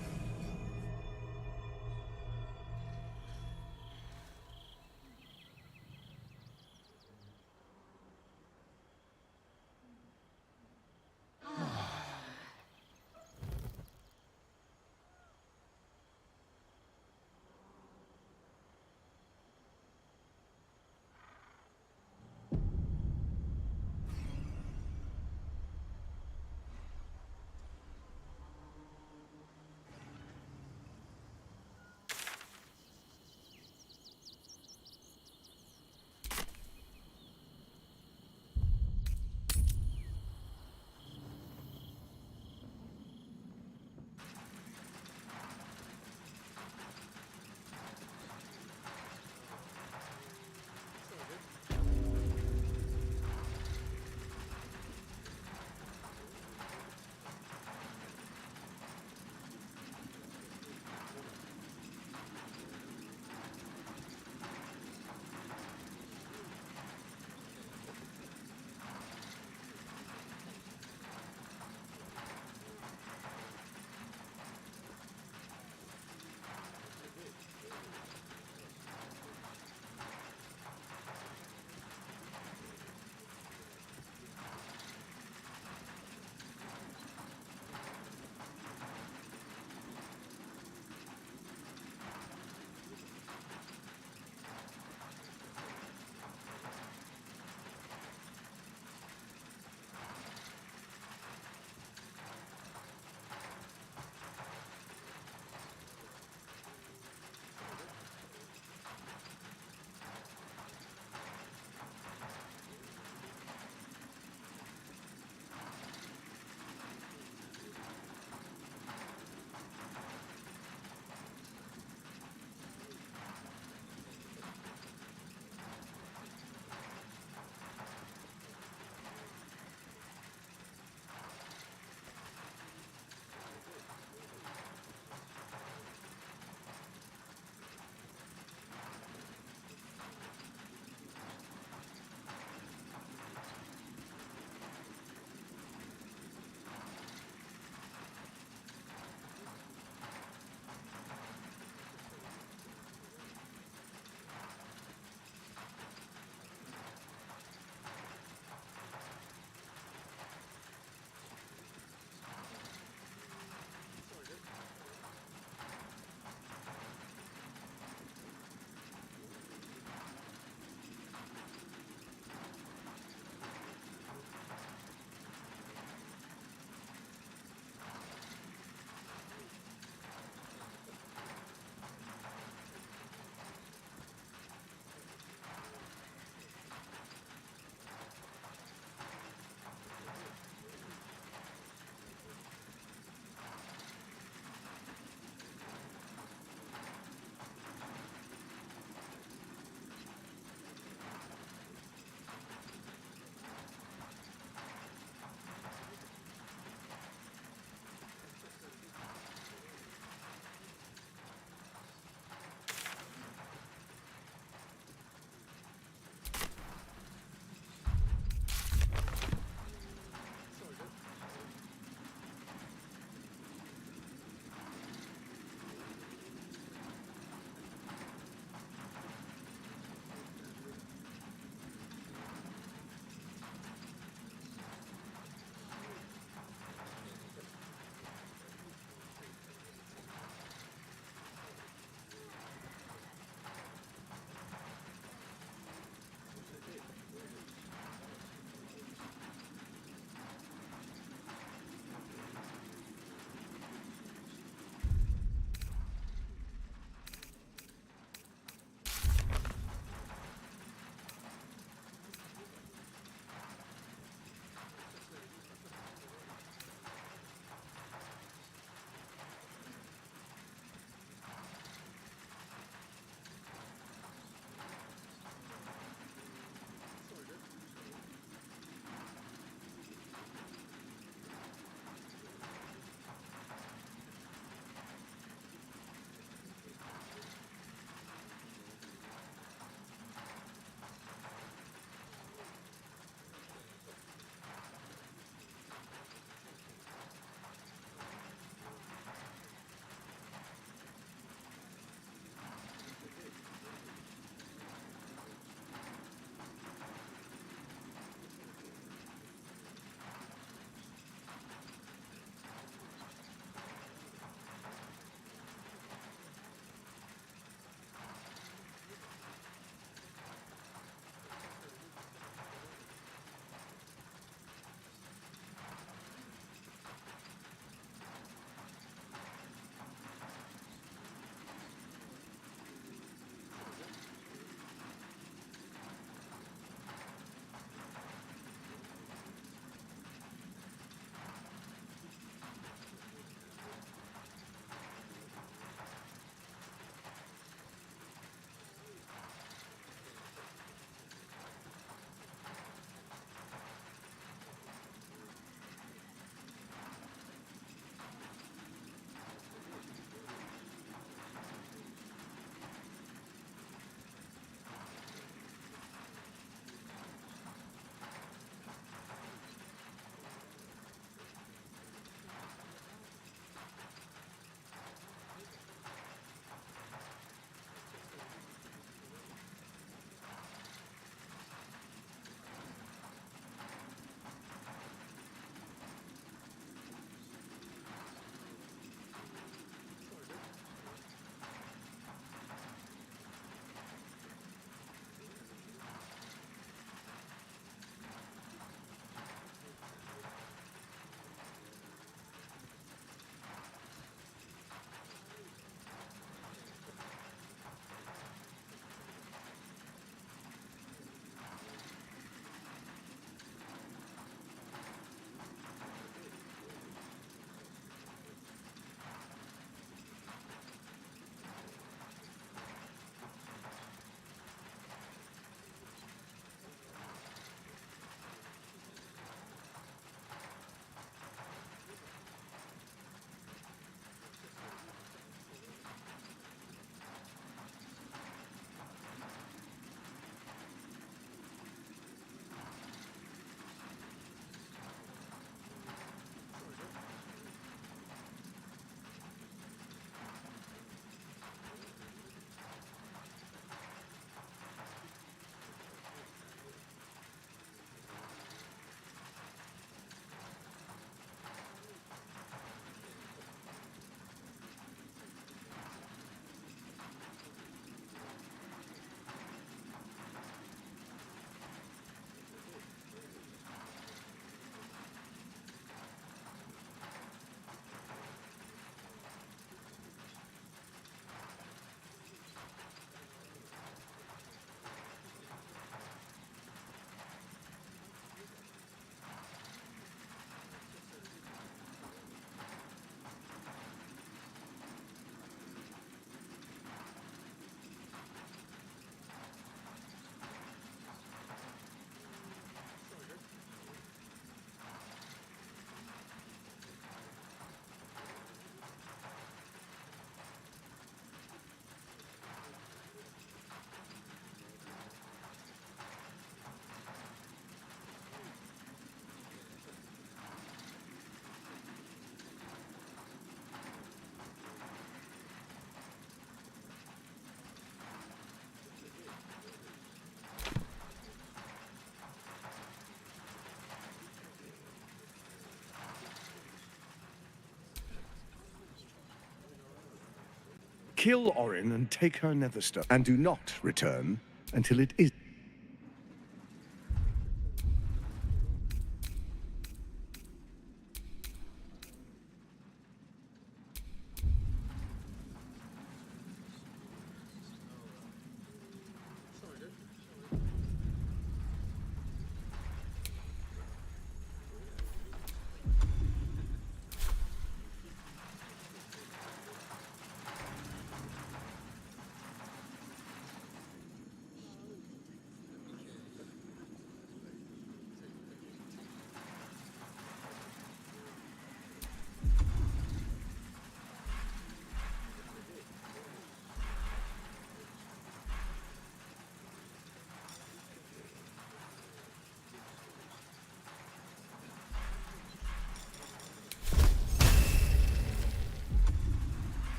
Kill Orin and take her netherstone, and do not return until it is.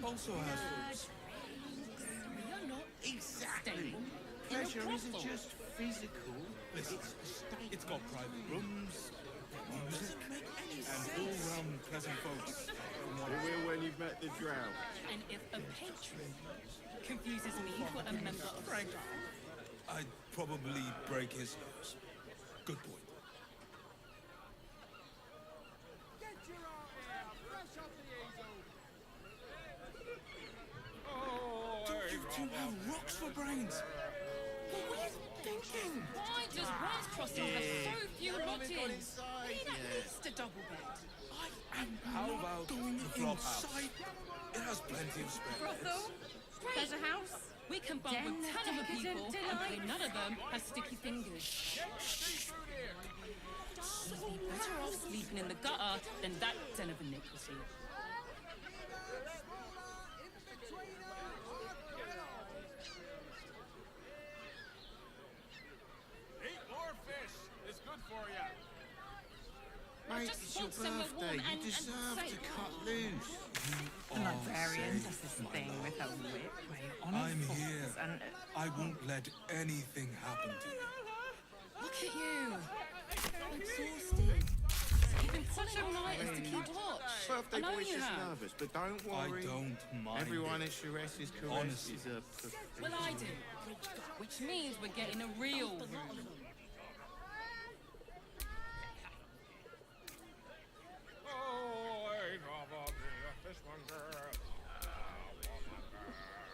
also has... You're not Exactly. Pleasure isn't just physical. Listen, It's a state. it's got private rooms, music, and all-round pleasant folks. You will when you've met the drow. And if a patron confuses me for a member of Frank, staff, I'd probably break his nose. Good point. Don't you two have rocks for brains? What were you thinking? why does one's crossing have so few lodgings? We need at least a double bed. How about going the flop house? inside. It has plenty of spare beds. Brothel? Pleasure house? We can bunk with 10 other people and pay none of them has sticky fingers. We'd be better off sleeping in the gutter than that den of iniquity. Eat more fish. It's good for you. I Mate, just it's your want somewhere birthday. warm You and deserve to safe. cut loose. The librarian does this thing with her whip where you're on all I'm fours here. and... I won't let anything happen to you. Look at you. Exhausted. You've been pulling all nighters to keep watch. Birthday I know boy's you just have. nervous, but don't I worry. don't mind Everyone it. at Sharess's caress Honestly. is a... Well, I do. Which means we're getting a real room.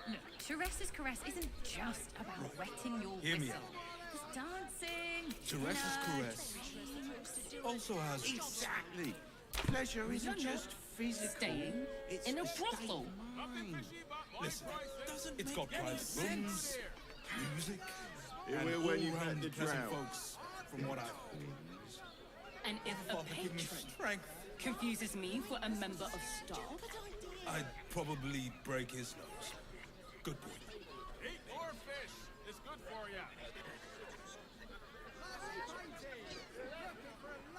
Look, Teresa's caress isn't just about wetting your Hear me whistle. out. There's dancing. Teresa's caress also has... Exactly. Pleasure isn't just physical. Staying It's in a state brothel. of mind. Listen, Doesn't it's make got any private rooms, sense. music, You and will when you've met all-round the pleasant drow. folks, from what I've heard. And if a Father, give me patron strength. confuses me for a member of staff, I'd probably break his nose. Good point. Eat more fish. It's good for you.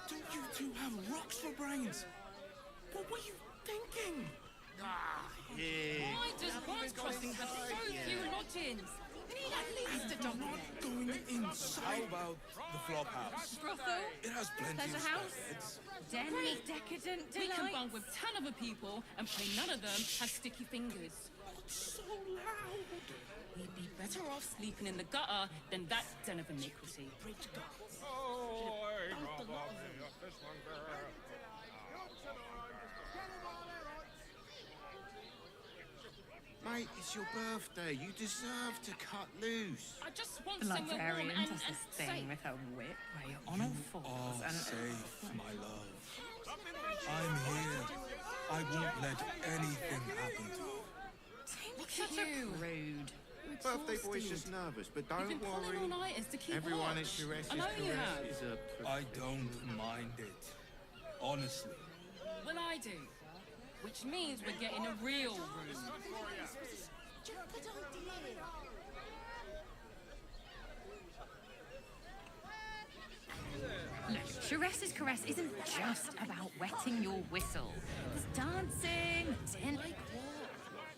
Don't you two have rocks for brains? What were you thinking? Here. why does one's crossing have so few lodgings? We need at least a double bed. Going inside. How about the flop house? Brothel? It has plenty Pleasure of spare house? beds. Den of decadent We can delights. bunk with 10 other people and pay none of them has sticky fingers. So loud. We'd be better off sleeping in the gutter than that den of iniquity. Mate, it's your birthday. You deserve to cut loose. I just want The somewhere warm librarian and, does this and thing safe. with her whip where you're on all fours Oh, and... safe, my love. I'm here. I won't let anything happen to you. Look at you. Rude. Birthday boy's just nervous, but You've been don't pulling worry. all nighters to keep Everyone at watch. Sharess's I know you caress have. is a... I don't mind it. Honestly. Well, I do. Which means we're getting a real room. Look, Teresa's caress isn't just about wetting your whistle. There's dancing. Din-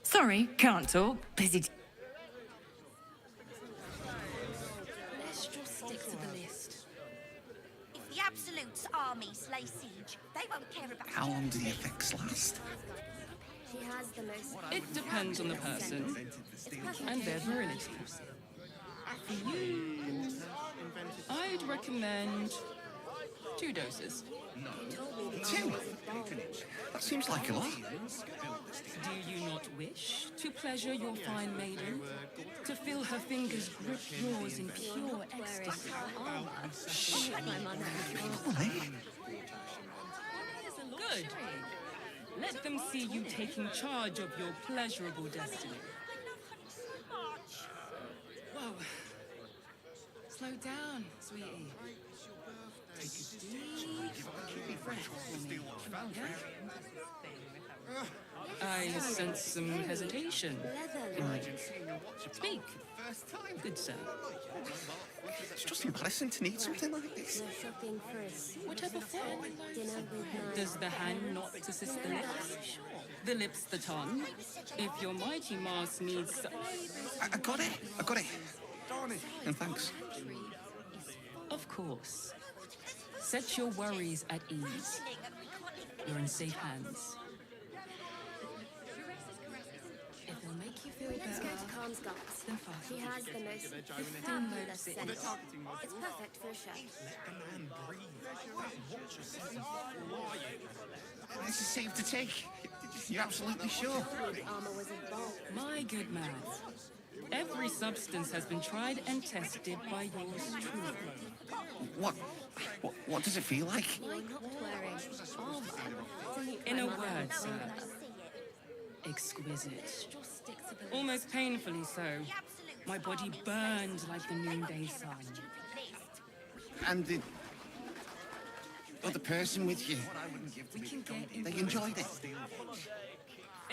Sorry, can't talk. Busy. Let's just stick to the list. If the Absolute's armies lay siege, they won't care about... How long do the effects last? She has the most... It depends on the person and their virility. For you, I'd recommend 2 doses. Two? That seems like a lot. Do you not wish to pleasure your fine maiden? To feel her fingers grip yours in pure ecstasy? Good. Let them see you taking charge of your pleasurable destiny. Whoa. Slow down, sweetie. Take a deep breath for me. I sense some hesitation. Speak. Good sir. It's just impressive to need something like this. Whatever form. Does the hand not assist the lips? The lips the tongue? If your mighty mask needs... I got it. I got it. And thanks. Of course. Set your worries at ease. You're in safe hands. If it'll make you feel Let's better, go to Khan's guts. then fine. He has the most 15 fabulous lobes scent. in. It's perfect for a chef. This is safe to take. You're absolutely sure? The armor was a bulk. My good man, every substance has been tried and tested by yours truly. What does it feel like? You're not wearing armor. In a word, sir, exquisite. Almost painfully so. My body burned like the noonday sun. And the other person with you, We can get they enjoyed it.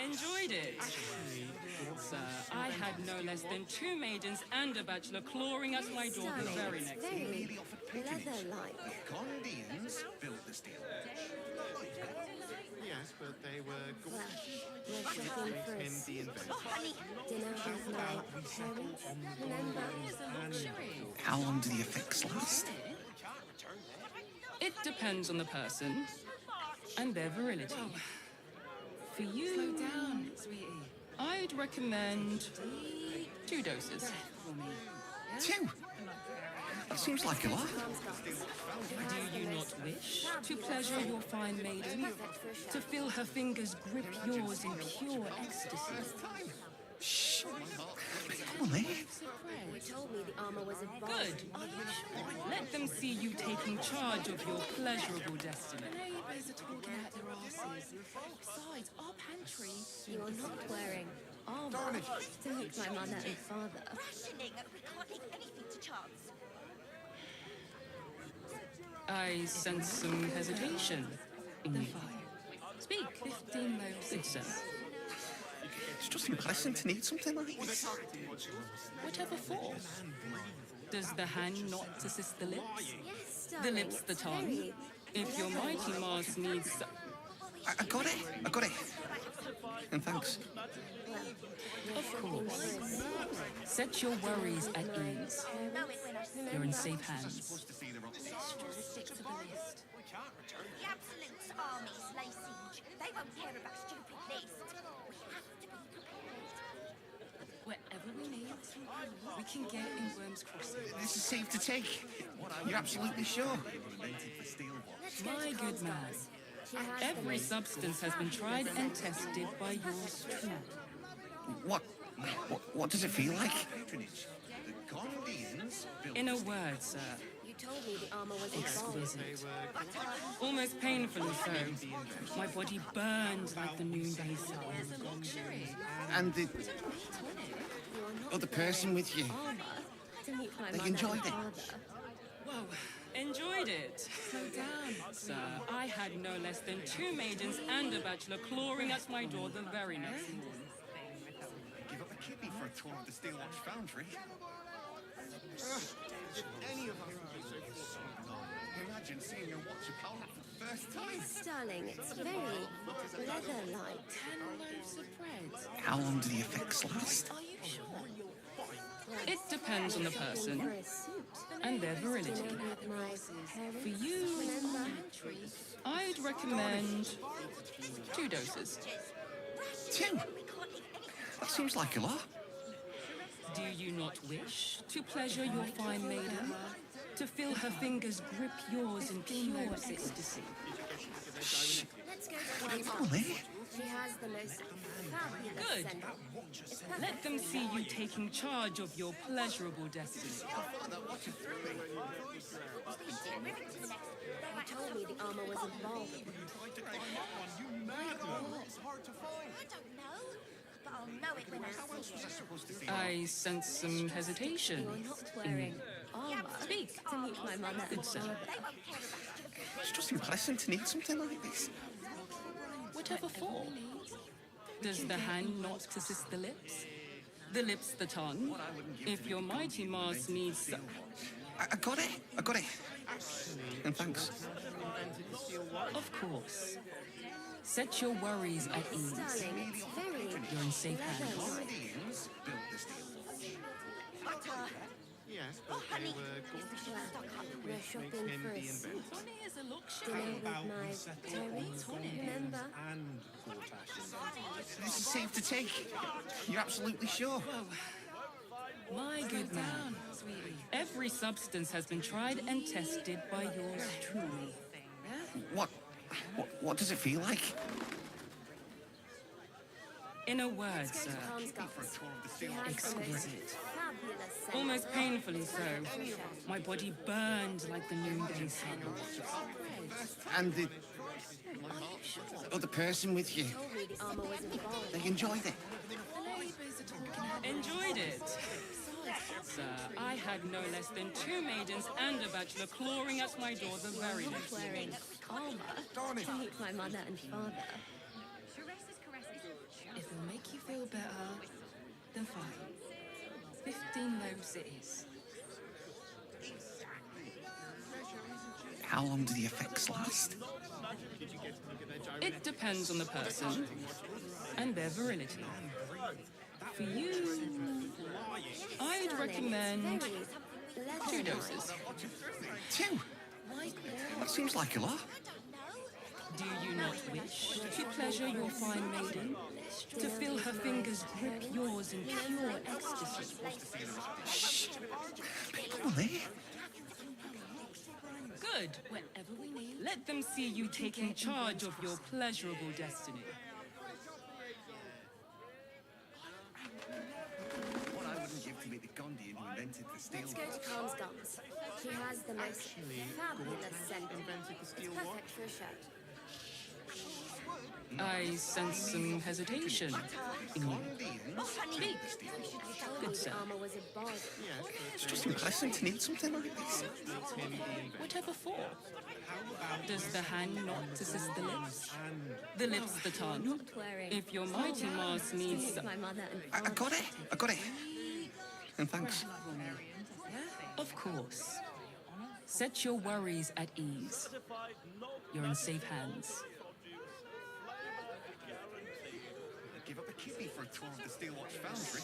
Enjoyed it? Sir, I had no less than 2 maidens and a bachelor clawing at my door the very next morning. Leather-like. Gondians built the steel watch. Yes, but they were gorgeous. We're shopping for a suit. Dinner with my parents. Remember? How long do the effects last? It depends on the person and their virility. For you, slow down, sweetie. I'd recommend 2 doses. 2? That seems like a lot. Do you not wish to pleasure your fine maiden? To feel her fingers grip yours in pure ecstasy? Shh. Come on, eh? You told me the armor was a bulk. Good. Let them see you taking charge of your pleasurable destiny. Neighbours are talking out their asses. Besides, our pantry. You are not wearing armor to meet my mother and father. Rationing, we can't leave anything to chance. I sense some hesitation in you. Speak. 15 loaves. Good sir. It's just impressive to need something like this. Whatever form. Does the hand not assist the lips? Yes, The darling, lips the it's tongue? very If your mighty mask needs... I got it. I got it. And thanks. Of course. Set your worries at ease. You're in safe hands. stick to the list. The Absolute's armies lay siege. They won't care about stupid list. We have to be prepared. Wherever we need, we can get in Worm's Crossing. This is safe to take. You're absolutely sure? My good man, every substance has been tried and tested by yours truly. What does it feel like? In a word, sir, You told me the armor was a bulk. exquisite. Almost painfully so. My body burned like the noonday sun. And the other person with you, To meet my they mother enjoyed and it. father. Whoa, enjoyed it. Slow down, sir. I had no less than 2 maidens and a bachelor clawing at my door the very next morning. Give up a kidney for a tour of the Steel Watch Foundry. If any of us would be so fortunate. Imagine seeing your watch apart for the first time. Yes, darling, it's very leather-like. 10 loaves of bread. How long do the effects last? Are you sure? It depends on the person For a suit. and their virility. Dinner with my parents. For you, Remember? I'd recommend 2 doses. 2? That seems like a lot. Do you not wish to pleasure your fine maiden? To feel her fingers grip yours in pure ecstasy? Shh. Let's go to Khan's Come on, eh? She has the most fabulous Good. scent. It's perfect Let them see you taking charge of your pleasurable destiny. You told me the armor was a bulk. I don't know, but I'll know it when I see it. I sense some hesitation. You're not wearing armor. Speak. To meet my mother and Good sir. father. It's just impressive to need something like this. Whatever form. Does the hand not assist the lips? The lips the tongue? If your mighty Mars needs... I got it. I got it. And thanks. Of course. Set your worries at ease. You're in safe hands. Yes, but they were gorgeous. We're shopping for a suit. Dinner with my parents, remember? And Gortash. This is safe to take. You're absolutely sure? My good man. Every substance has been tried and tested by yours truly. What does it feel like? In a word, sir, exquisite. Almost painfully so. My body burned like the noonday sun. And the other person with you, they enjoyed it. Enjoyed it? Sir, I had no less than 2 maidens and a bachelor clawing at my door the very next Wearing armor to meet my mother and father. If it'll make you feel better, then fine. 15 lobes it is. How long do the effects last? It depends on the person and their virility. For you, I'd recommend 2 doses. 2? That seems like a lot. Do you not wish to pleasure your fine maiden? To feel her fingers grip yours in pure ecstasy? Shh! People are there. Good. Whenever we need. Let them see you taking charge of your pleasurable destiny. What I wouldn't give to meet the Gondian who invented the steel. Let's go to Khan's Gums. He has the most fabulous scent. It's perfect for a shirt. I sense some hesitation in you. Speak. Good sir. It's just impressive to need something like this. Whatever for? Does the hand not assist the lips? The lips the tongue? If your mighty Mars needs... I got it. I got it. And thanks. Of course. Set your worries at ease. You're in safe hands. Give up a kidney for a tour of the Steel Watch Foundry.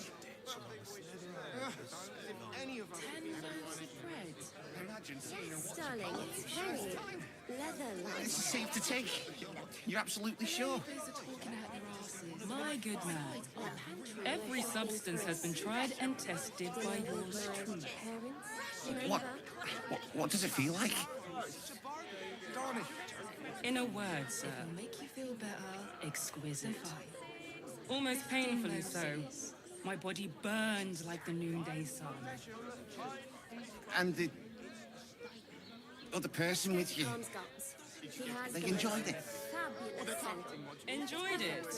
Any of us 10 loaves of bread. Imagine seeing a watch. Darling, it's very leather-like. This is safe to take. You're absolutely sure? My good man, every substance has been tried and tested by yours truly. What does it feel like? In a word, sir, make you feel better. Exquisite. Almost painfully so. My body burned like the noonday sun. And the other person with you, they enjoyed it. Enjoyed it?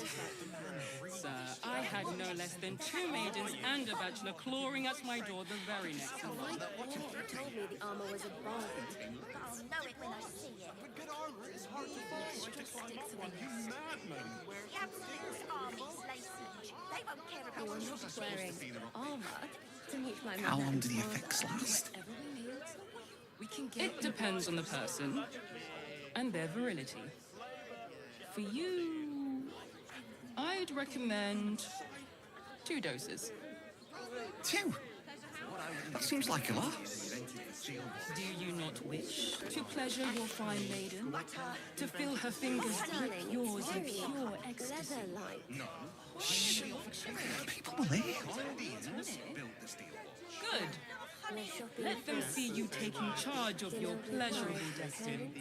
Sir, I had no less than 2 maidens and a bachelor clawing at my door the very next morning. You told me the armor was a bargain. I'll know it when I see it. good armor is hard to find. Just stick to one, you madman. The absolute armor's lacy. They won't care about what you're Wearing armor to meet my mother. How long and do the father. effects last? It depends on the person and their virility. For you, I'd recommend 2 doses. 2? That seems like a lot. Do you not wish to pleasure your fine maiden? To feel her fingers grip yours in pure ecstasy? Shh! People were there. Good. Let them see you taking charge of your pleasurable destiny.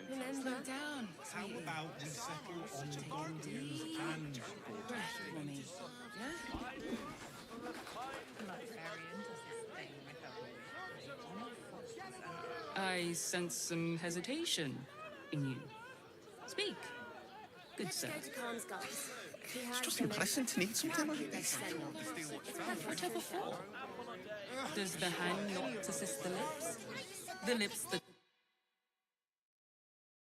Remember? Down. How about we settle on the Gondians and Breath for me. I sense some hesitation in you. Speak. Good Let's sir. go to Khan's Gums. He has It's just the most impressive to need something like fabulous this. scent. Whatever for? Does the hand not assist the lips? The lips that...